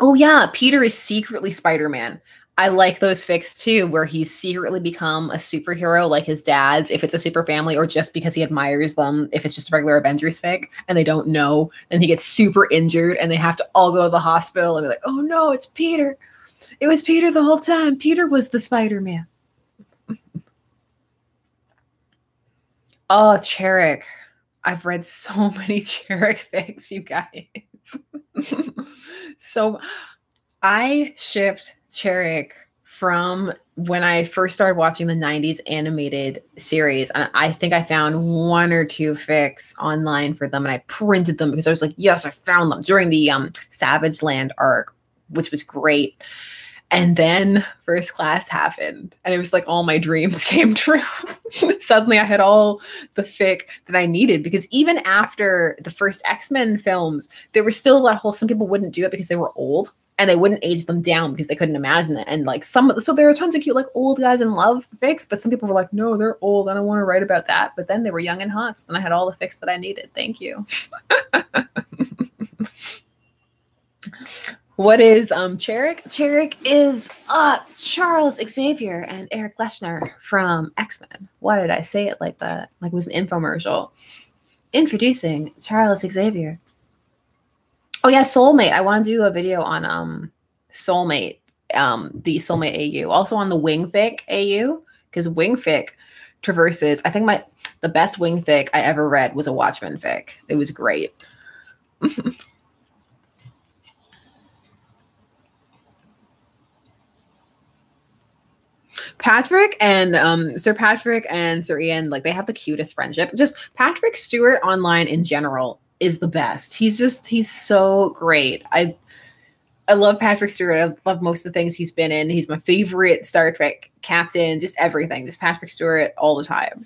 Oh yeah, Peter is secretly Spider-Man. I like those fics too, where he's secretly become a superhero like his dad's, if it's a super family, or just because he admires them, if it's just a regular Avengers fic and they don't know, and he gets super injured and they have to all go to the hospital and be like, oh no, it's Peter. It was Peter the whole time. Peter was the Spider-Man. Oh, Cherrick. I've read so many Cherrick fics, you guys. So I shipped Cherrick from when I first started watching the 90s animated series. And I think I found one or two fics online for them, and I printed them because I was like, yes, I found them during the Savage Land arc, which was great. And then First Class happened, and it was like all my dreams came true. Suddenly I had all the fic that I needed, because even after the first X-Men films, there was still a lot of holes. Some people wouldn't do it because they were old, and they wouldn't age them down because they couldn't imagine it. And like so there are tons of cute like old guys in love fics, but some people were like, no, they're old. I don't want to write about that. But then they were young and hot, and I had all the fics that I needed. Thank you. What is Cherrick? Cherrick is Charles Xavier and Eric Leshner from X-Men. Why did I say it like that? Like it was an infomercial. Introducing Charles Xavier. Oh yeah, Soulmate. I want to do a video on Soulmate, the Soulmate AU. Also on the Wingfic AU, because Wingfic traverses. I think the best Wingfic I ever read was a Watchmen fic. It was great. Patrick and Sir Patrick and Sir Ian, like they have the cutest friendship. Just Patrick Stewart online in general is the best. He's so great. I love Patrick Stewart. I love most of the things he's been in. He's my favorite Star Trek captain, just everything. Just Patrick Stewart all the time.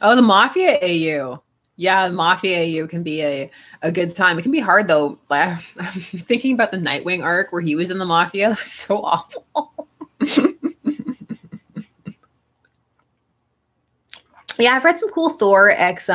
Oh, the Mafia AU. Yeah, Mafia AU can be a good time. It can be hard though. I'm thinking about the Nightwing arc where he was in the Mafia. That was so awful. Yeah, I've read some cool Thor X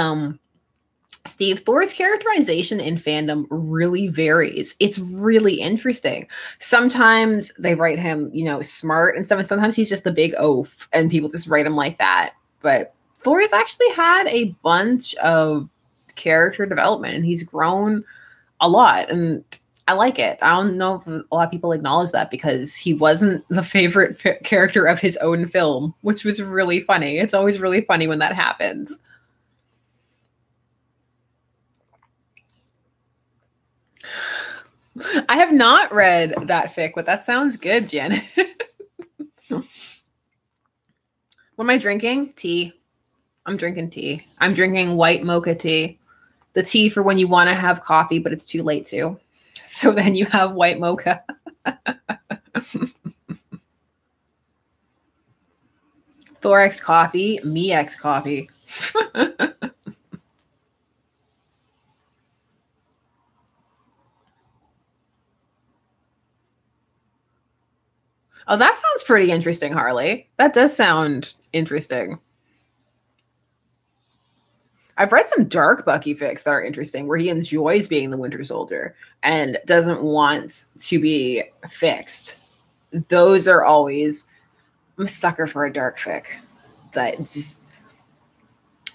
Steve. Thor's characterization in fandom really varies. It's really interesting. Sometimes they write him, smart and stuff, and sometimes he's just the big oaf and people just write him like that. But Thor has actually had a bunch of character development, and he's grown a lot, and I like it. I don't know if a lot of people acknowledge that, because he wasn't the favorite character of his own film, which was really funny. It's always really funny when that happens. I have not read that fic, but that sounds good, Janet. What am I drinking? Tea. I'm drinking tea. I'm drinking white mocha tea. The tea for when you want to have coffee, but it's too late to. So then you have white mocha. Thorax coffee, me X coffee. Oh, that sounds pretty interesting, Harley. That does sound interesting. I've read some dark Bucky fics that are interesting, where he enjoys being the Winter Soldier and doesn't want to be fixed. Those are always, I'm a sucker for a dark fic. That just,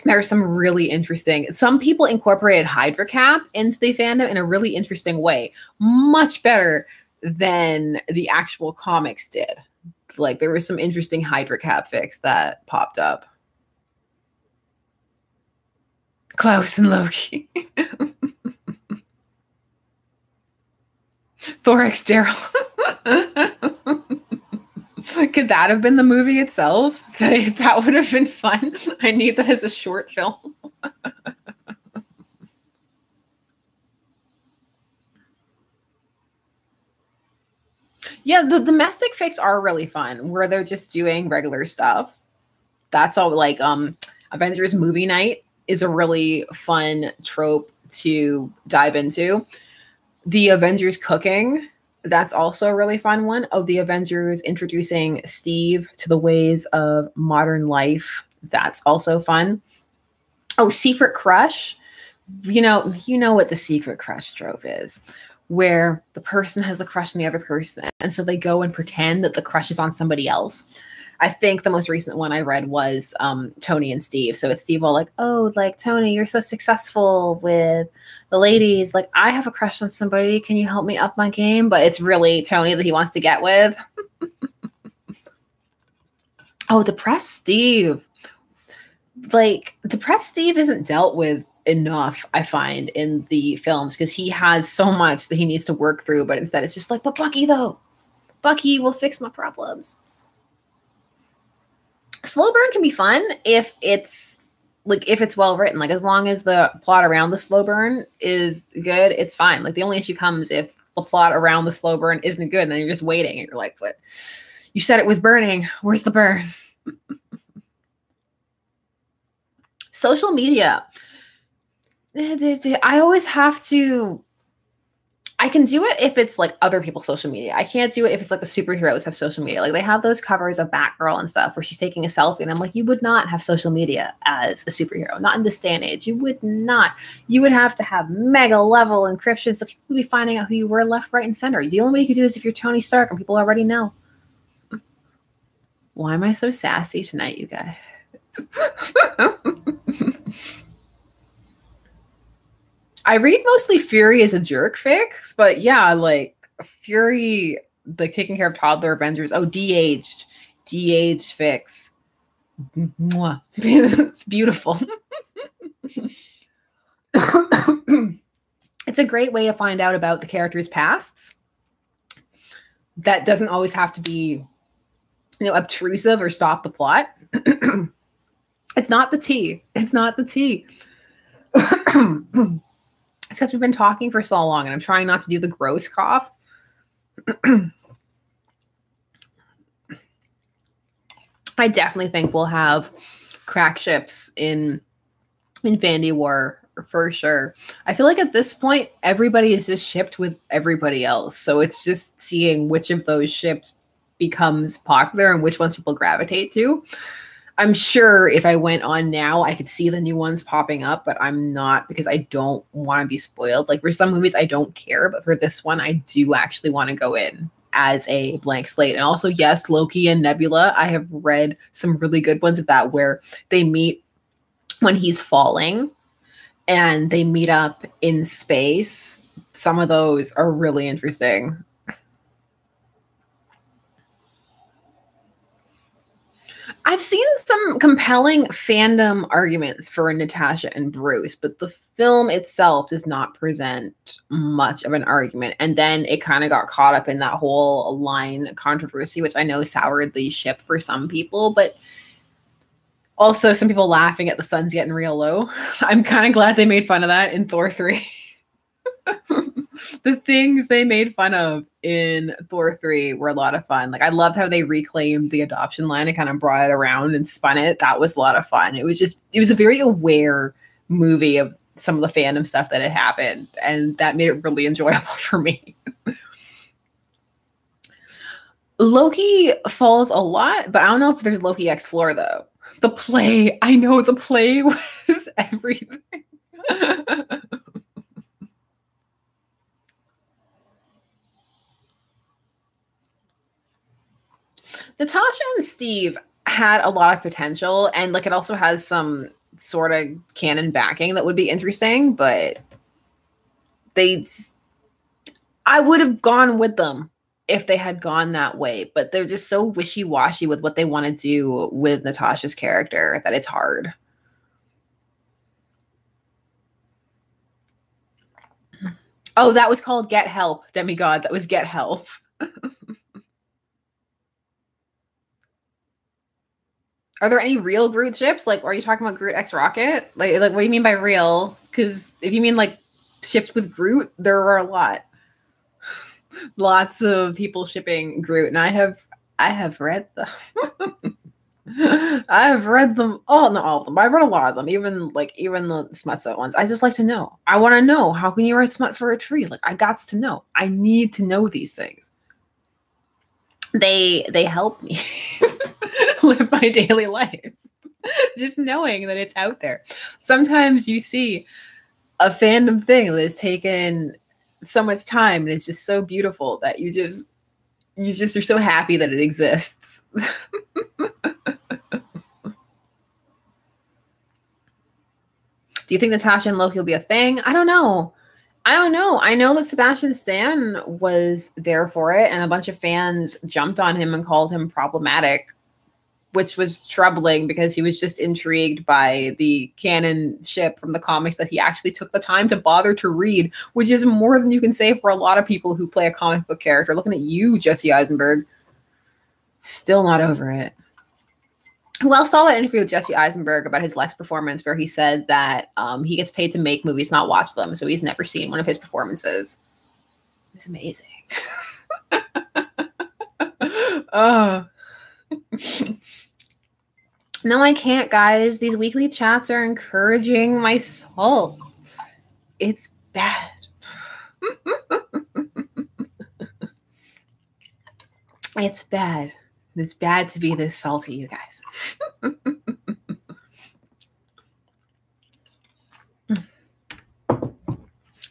there are some really interesting. Some people incorporated Hydra Cap into the fandom in a really interesting way, much better than the actual comics did. Like there was some interesting Hydra Cap fics that popped up. Klaus and Loki. Thorax Daryl. Could that have been the movie itself? That would have been fun. I need that as a short film. Yeah, the domestic fics are really fun, where they're just doing regular stuff. That's all. Like Avengers movie night is a really fun trope to dive into. The Avengers cooking, that's also a really fun one. Oh, the Avengers introducing Steve to the ways of modern life. That's also fun. Oh, Secret Crush. you know what the secret crush trope is, where the person has the crush on the other person, and so they go and pretend that the crush is on somebody else. I think the most recent one I read was Tony and Steve. So it's Steve all like, oh, like, Tony, you're so successful with the ladies. Like, I have a crush on somebody. Can you help me up my game? But it's really Tony that he wants to get with. Oh, depressed Steve. Like, depressed Steve isn't dealt with enough, I find, in the films, because he has so much that he needs to work through. But instead it's just like, but Bucky, though. Bucky will fix my problems. Slow burn can be fun if it's well written. Like, as long as the plot around the slow burn is good, it's fine. Like, the only issue comes if the plot around the slow burn isn't good, and then you're just waiting and you're like, what? You said it was burning. Where's the burn? Social media. I always have to. I can do it if it's like other people's social media. I can't do it if it's like the superheroes have social media. Like, they have those covers of Batgirl and stuff where she's taking a selfie, and I'm like, you would not have social media as a superhero. Not in this day and age. You would not. You would have to have mega level encryption, so people would be finding out who you were left, right, and center. The only way you could do it is if you're Tony Stark and people already know. Why am I so sassy tonight, you guys? I read mostly Fury as a jerk fics, but yeah, like, Fury, like, taking care of toddler Avengers. Oh, de-aged fics. Mwah. It's beautiful. It's a great way to find out about the characters' pasts. That doesn't always have to be, obtrusive or stop the plot. It's not the tea. It's not the tea. It's because we've been talking for so long, and I'm trying not to do the gross cough. I definitely think we'll have crack ships in Infinity War for sure. I feel like at this point, everybody is just shipped with everybody else. So it's just seeing which of those ships becomes popular and which ones people gravitate to. I'm sure if I went on now, I could see the new ones popping up, but I'm not, because I don't want to be spoiled. Like, for some movies, I don't care, but for this one, I do actually want to go in as a blank slate. And also, yes, Loki and Nebula, I have read some really good ones of that, where they meet when he's falling and they meet up in space. Some of those are really interesting. I've seen some compelling fandom arguments for Natasha and Bruce, but the film itself does not present much of an argument. And then it kind of got caught up in that whole line controversy, which I know soured the ship for some people, but also some people laughing at the sun's getting real low. I'm kind of glad they made fun of that in Thor 3. The things they made fun of in Thor 3 were a lot of fun. Like, I loved how they reclaimed the adoption line and kind of brought it around and spun it. That was a lot of fun. It was a very aware movie of some of the fandom stuff that had happened, and that made it really enjoyable for me. Loki falls a lot, but I don't know if there's Loki X Floor, though. The play, I know the play was everything. Natasha and Steve had a lot of potential, and like, it also has some sort of canon backing that would be interesting, but I would have gone with them if they had gone that way, but they're just so wishy-washy with what they want to do with Natasha's character that it's hard. Oh, that was called Get Help, Demigod. That was Get Help. Are there any real Groot ships? Like, are you talking about Groot X Rocket? Like, what do you mean by real? Because if you mean like ships with Groot, there are a lot. Lots of people shipping Groot, and I have read them. I have read them. Oh, not all of them, but I've read a lot of them. Even the smut ones. I just like to know. I want to know, how can you write smut for a tree? Like, I got to know. I need to know these things. They help me live my daily life. Just knowing that it's out there. Sometimes you see a fandom thing that has taken so much time, and it's just so beautiful that you're so happy that it exists. Do you think Natasha and Loki will be a thing? I don't know. I know that Sebastian Stan was there for it, and a bunch of fans jumped on him and called him problematic, which was troubling because he was just intrigued by the canon ship from the comics that he actually took the time to bother to read, which is more than you can say for a lot of people who play a comic book character. Looking at you, Jesse Eisenberg. Still not over it. Who else saw that interview with Jesse Eisenberg about his Lex performance where he said that he gets paid to make movies, not watch them, so he's never seen one of his performances. It was amazing. Oh. No, I can't, guys. These weekly chats are encouraging my soul. It's bad. It's bad. It's bad to be this salty, you guys.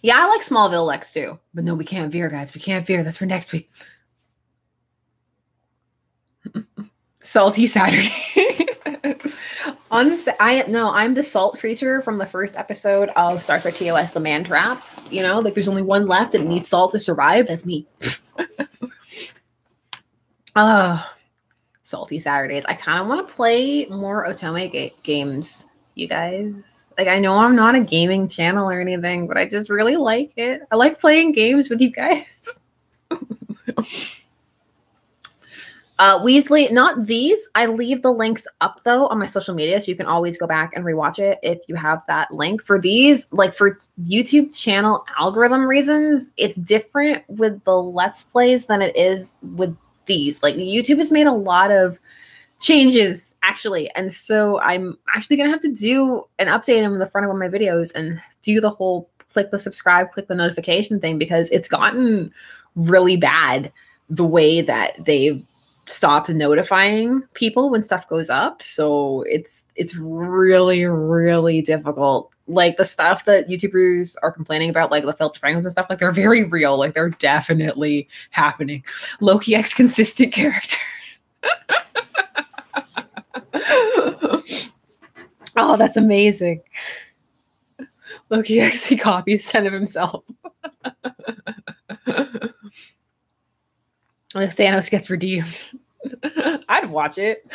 Yeah, I like Smallville Lex too. But no, we can't veer, guys. We can't veer. That's for next week. Salty Saturday. I'm the salt creature from the first episode of Star Trek TOS, The Man Trap. You know, like there's only one left and it needs salt to survive. That's me. Salty Saturdays. I kind of want to play more Otome games, you guys. Like, I know I'm not a gaming channel or anything, but I just really like it. I like playing games with you guys. Weasley, not these. I leave the links up though on my social media, so you can always go back and rewatch it if you have that link. For these, like for YouTube channel algorithm reasons, it's different with the Let's Plays than it is with these. Like YouTube has made a lot of changes actually, and so I'm actually gonna have to do an update in the front of one of my videos and do the whole click the subscribe, click the notification thing, because it's gotten really bad the way that they've stopped notifying people when stuff goes up. So it's really, really difficult. Like the stuff that YouTubers are complaining about, like the filter frames and stuff, like they're very real. Like they're definitely happening. Loki X consistent character. Oh, that's amazing. Loki X, he copies 10 of himself. Thanos gets redeemed. I'd watch it.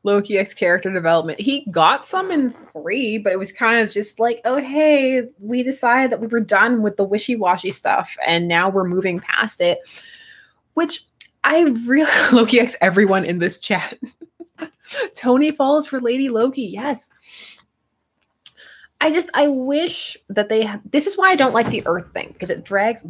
Loki X character development. He got some in 3, but it was kind of just like, oh, hey, we decided that we were done with the wishy-washy stuff, and now we're moving past it. Which I really Loki X everyone in this chat. Tony falls for Lady Loki. Yes. I wish that this is why I don't like the Earth thing, because it drags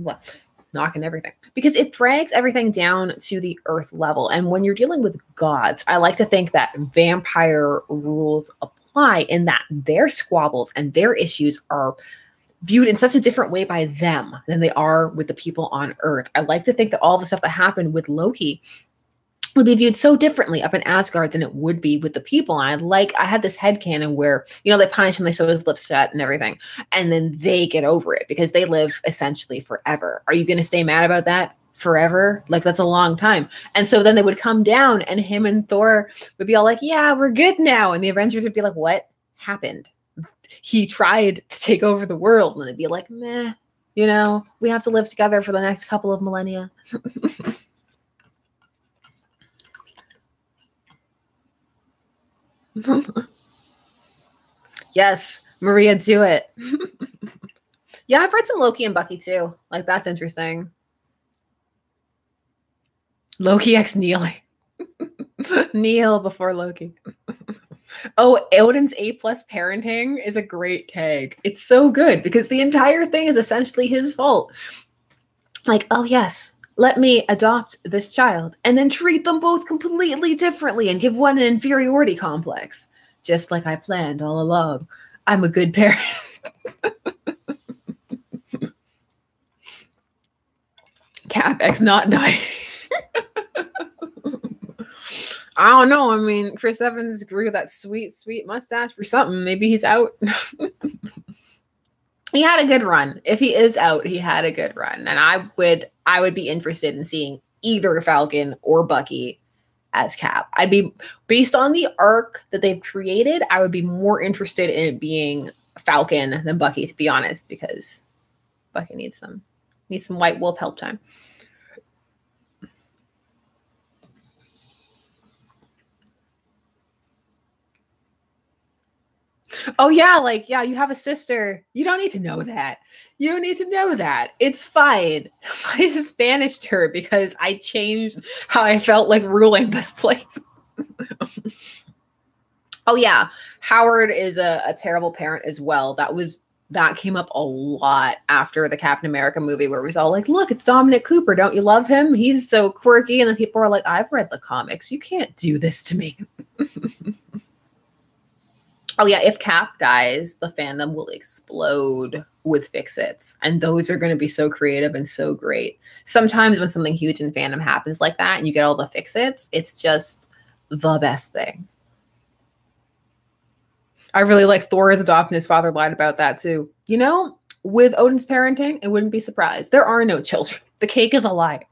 knocking everything, because it drags everything down to the Earth level. And when you're dealing with gods, I like to think that vampire rules apply, in that their squabbles and their issues are viewed in such a different way by them than they are with the people on Earth. I like to think that all the stuff that happened with Loki would be viewed so differently up in Asgard than it would be with the people. And I had this headcanon where, you know, they punish him, they sew his lips shut and everything, and then they get over it because they live essentially forever. Are you going to stay mad about that forever? Like, that's a long time. And so then they would come down and him and Thor would be all like, yeah, we're good now. And the Avengers would be like, what happened? He tried to take over the world. And they'd be like, meh, you know, we have to live together for the next couple of millennia. Yes, Maria, do it. Yeah, I've read some Loki and Bucky too. Like, that's interesting. Loki X kneeling. Kneel before Loki. Oh, Odin's A+ parenting is a great tag. It's so good because the entire thing is essentially his fault. Like, oh yes, let me adopt this child and then treat them both completely differently and give one an inferiority complex. Just like I planned all along. I'm a good parent. CapEx not dying. I don't know. I mean, Chris Evans grew that sweet, sweet mustache for something. Maybe he's out. He had a good run. If he is out, he had a good run. And I would be interested in seeing either Falcon or Bucky as Cap. I'd be, based on the arc that they've created, I would be more interested in it being Falcon than Bucky, to be honest, because Bucky needs some White Wolf help time. Oh yeah, like, yeah, you have a sister. You don't need to know that. You don't need to know that. It's fine. I just banished her because I changed how I felt like ruling this place. Oh yeah, Howard is a terrible parent as well. That came up a lot after the Captain America movie, where it was all like, look, it's Dominic Cooper. Don't you love him? He's so quirky. And then people are like, I've read the comics. You can't do this to me. Oh yeah, if Cap dies, the fandom will explode with fix-its. And those are going to be so creative and so great. Sometimes when something huge in fandom happens like that and you get all the fix-its, it's just the best thing. I really like Thor is adopting his father lied about that too. You know, with Odin's parenting, I wouldn't be surprised. There are no children. The cake is a lie.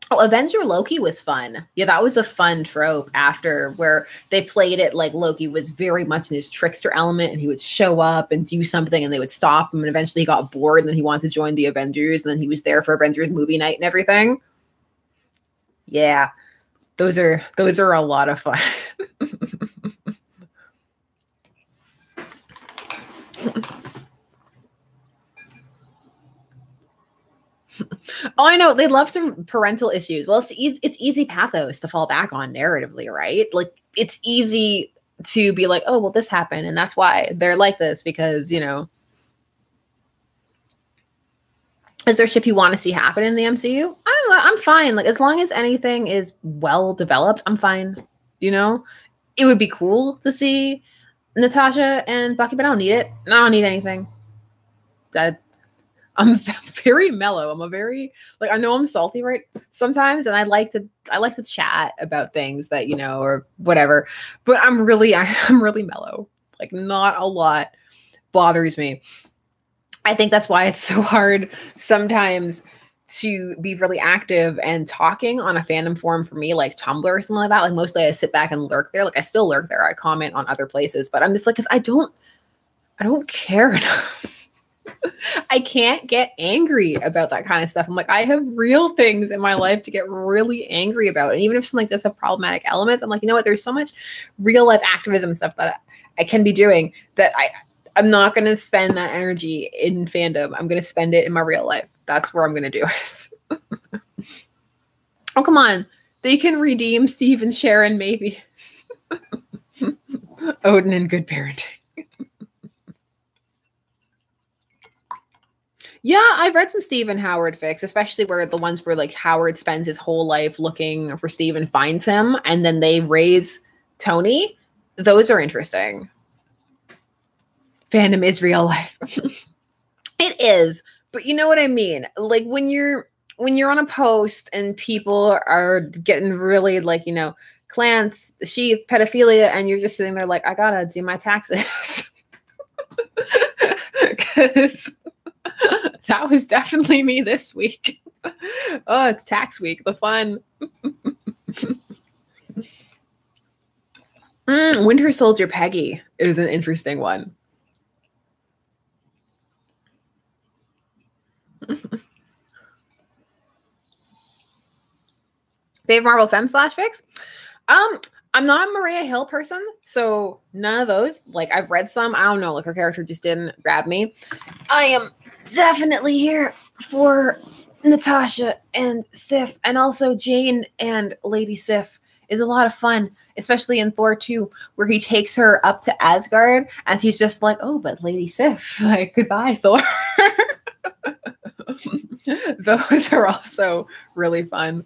Oh, Avenger Loki was fun. Yeah, that was a fun trope after where they played it like Loki was very much in his trickster element and he would show up and do something and they would stop him and eventually he got bored and then he wanted to join the Avengers and then he was there for Avengers movie night and everything. Yeah, those are a lot of fun. Oh, I know. They love to parental issues. Well, it's easy pathos to fall back on narratively, right? Like, it's easy to be like, oh, well, this happened, and that's why they're like this, because, you know. Is there shit you want to see happen in the MCU? I'm fine. Like, as long as anything is well developed, I'm fine. You know? It would be cool to see Natasha and Bucky, but I don't need it. I don't need anything. I'm very mellow. I'm a very, like, I know I'm salty right sometimes, and I like to chat about things that, you know, or whatever. But I'm really mellow. Like, not a lot bothers me. I think that's why it's so hard sometimes to be really active and talking on a fandom forum for me, like Tumblr or something like that. Like, mostly I sit back and lurk there. Like, I still lurk there. I comment on other places, but I'm just like, because I don't care enough. I can't get angry about that kind of stuff. I'm like, I have real things in my life to get really angry about. And even if something like this have problematic elements, I'm like, you know what? There's so much real life activism stuff that I can be doing that I'm not going to spend that energy in fandom. I'm going to spend it in my real life. That's where I'm going to do it. Oh, come on. They can redeem Steve and Sharon, maybe. Odin and good parenting. Yeah, I've read some Steve and Howard fics, especially where the ones where like Howard spends his whole life looking for Steve and finds him, and then they raise Tony. Those are interesting. Fandom is real life. It is, but you know what I mean? Like, when you're on a post and people are getting really, like, you know, clans, sheath, pedophilia, and you're just sitting there like, I gotta do my taxes. Because that was definitely me this week. Oh, it's tax week. The fun. Winter Soldier Peggy is an interesting one. Favorite Marvel Femme/Fics? I'm not a Maria Hill person, so none of those. Like, I've read some. I don't know. Like, her character just didn't grab me. I am definitely here for Natasha and Sif, and also Jane and Lady Sif is a lot of fun, especially in Thor 2, where he takes her up to Asgard, and she's just like, oh, but Lady Sif, like, goodbye, Thor. Those are also really fun.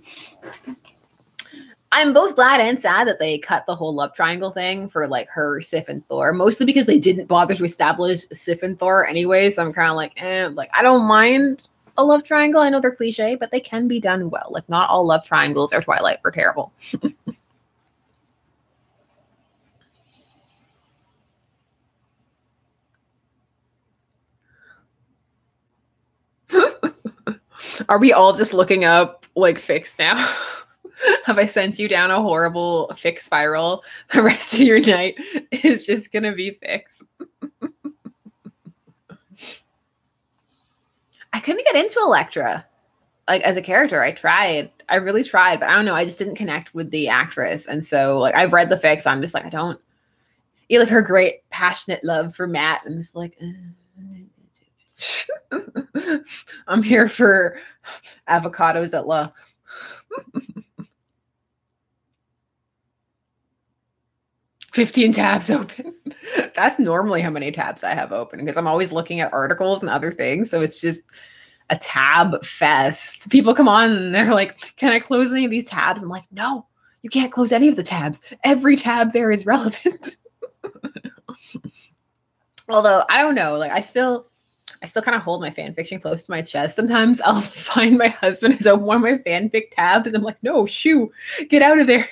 I'm both glad and sad that they cut the whole love triangle thing for, like, her, Sif, and Thor, mostly because they didn't bother to establish Sif and Thor anyway, so I'm kind of like, like, I don't mind a love triangle. I know they're cliche, but they can be done well. Like, not all love triangles or Twilight were terrible. Are we all just looking up like fics now? Have I sent you down a horrible fic spiral? The rest of your night is just gonna be fics. I couldn't get into Elektra. Like, as a character, I really tried, but I don't know, I just didn't connect with the actress. And so, like, I've read the fic, so I'm just like, I don't. You like her great passionate love for Matt. I'm just like, I'm here for avocados at law. 15 tabs open. That's normally how many tabs I have open, because I'm always looking at articles and other things. So it's just a tab fest. People come on and they're like, can I close any of these tabs? I'm like, no, you can't close any of the tabs. Every tab there is relevant. Although, I don't know, like, I still kind of hold my fan fiction close to my chest. Sometimes I'll find my husband has opened one of my fanfic tabs and I'm like, no, shoo, get out of there.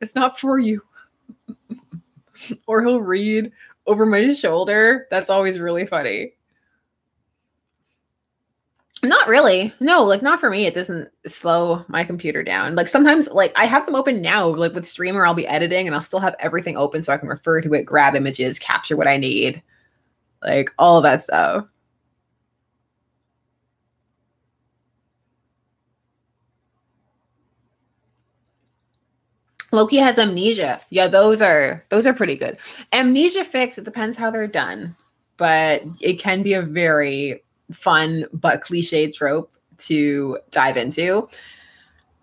It's not for you. Or he'll read over my shoulder. That's always really funny. Not really. No, like, not for me. It doesn't slow my computer down. Like, sometimes, like, I have them open now, like with Streamer, I'll be editing and I'll still have everything open so I can refer to it, grab images, capture what I need, like all of that stuff. Loki has amnesia. Yeah, those are pretty good. Amnesia fics, it depends how they're done, but it can be a very fun but cliche trope to dive into.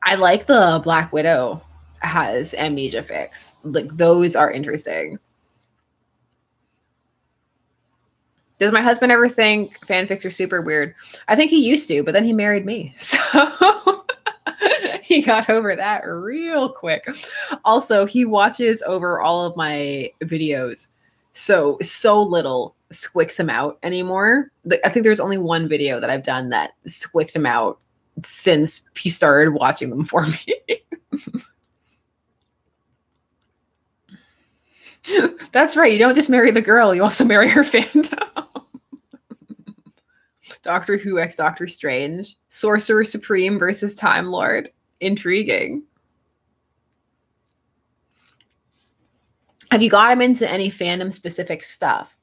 I like the Black Widow has amnesia fics. Like, those are interesting. Does my husband ever think fanfics are super weird? I think he used to, but then he married me. So he got over that real quick. Also, he watches over all of my videos. So little squicks him out anymore. I think there's only one video that I've done that squicked him out since he started watching them for me. That's right. You don't just marry the girl, you also marry her fandom. Doctor Who x Doctor Strange. Sorcerer Supreme versus Time Lord. Intriguing. Have you got him into any fandom specific stuff?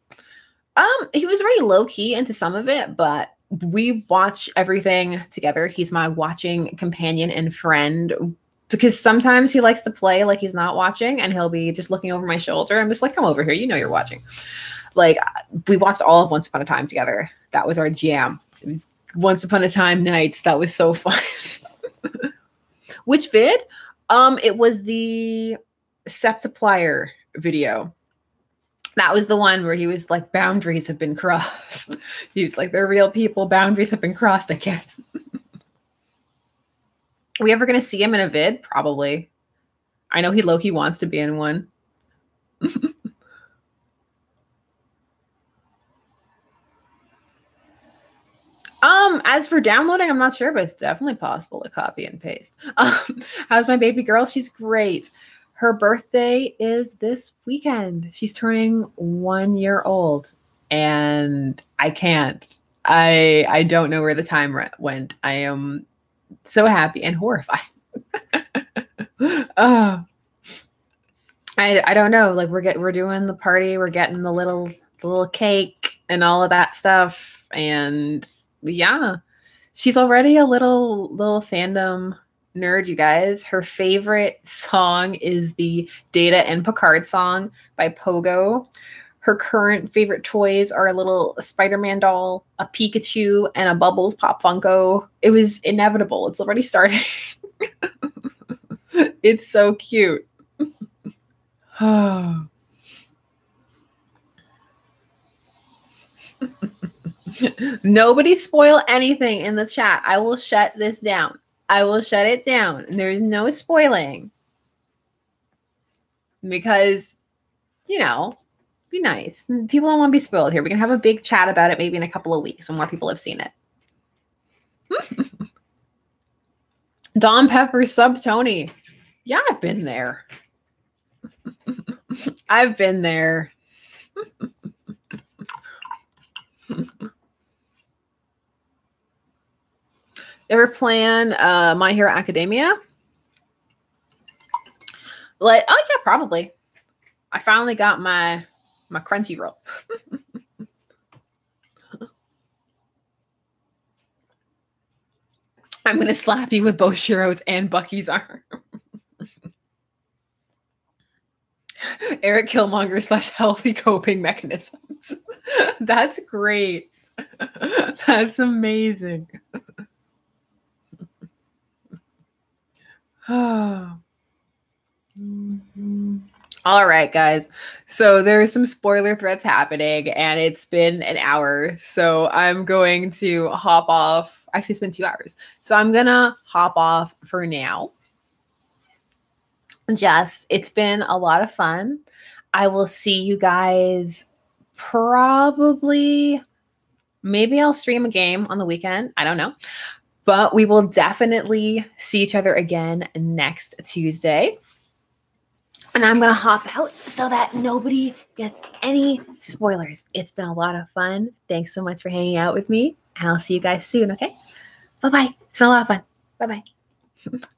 He was very low key into some of it, but we watch everything together. He's my watching companion and friend, because sometimes he likes to play like he's not watching and he'll be just looking over my shoulder. I'm just like, come over here. You know you're watching. Like, we watched all of Once Upon a Time together. That was our jam. It was Once Upon a Time nights. That was so fun. Which vid? It was the Septiplier video. That was the one where he was like, boundaries have been crossed. He was like, they're real people. Boundaries have been crossed. I can't. Are we ever going to see him in a vid? Probably. I know he low-key wants to be in one. As for downloading, I'm not sure, but it's definitely possible to copy and paste. How's my baby girl? She's great. Her birthday is this weekend. She's turning 1 year old, and I can't. I don't know where the time went. I am so happy and horrified. I don't know. Like, we're doing the party. We're getting the little cake and all of that stuff, and yeah, she's already a little fandom nerd, you guys. Her favorite song is the Data and Picard song by Pogo. Her current favorite toys are a little Spider-Man doll, a Pikachu, and a Bubbles Pop Funko. It was inevitable. It's already starting. It's so cute. Nobody spoil anything in the chat. I will shut this down. I will shut it down. There's no spoiling. Because, you know, Be nice. People don't want to be spoiled here. We can have a big chat about it maybe in a couple of weeks when more people have seen it. Don Pepper sub Tony. Yeah, I've been there. I've been there. Ever plan My Hero Academia? Like, oh yeah, probably. I finally got my Crunchyroll. I'm gonna slap you with both Shiro's and Bucky's arm. Eric Killmonger / healthy coping mechanisms. That's great. That's amazing. All right, guys. So there's some spoiler threads happening, and it's been an hour. So I'm going to hop off. Actually, it's been 2 hours. So I'm going to hop off for now. It's been a lot of fun. I will see you guys probably, maybe I'll stream a game on the weekend. I don't know. But we will definitely see each other again next Tuesday. And I'm going to hop out so that nobody gets any spoilers. It's been a lot of fun. Thanks so much for hanging out with me. And I'll see you guys soon, okay? Bye-bye. It's been a lot of fun. Bye-bye.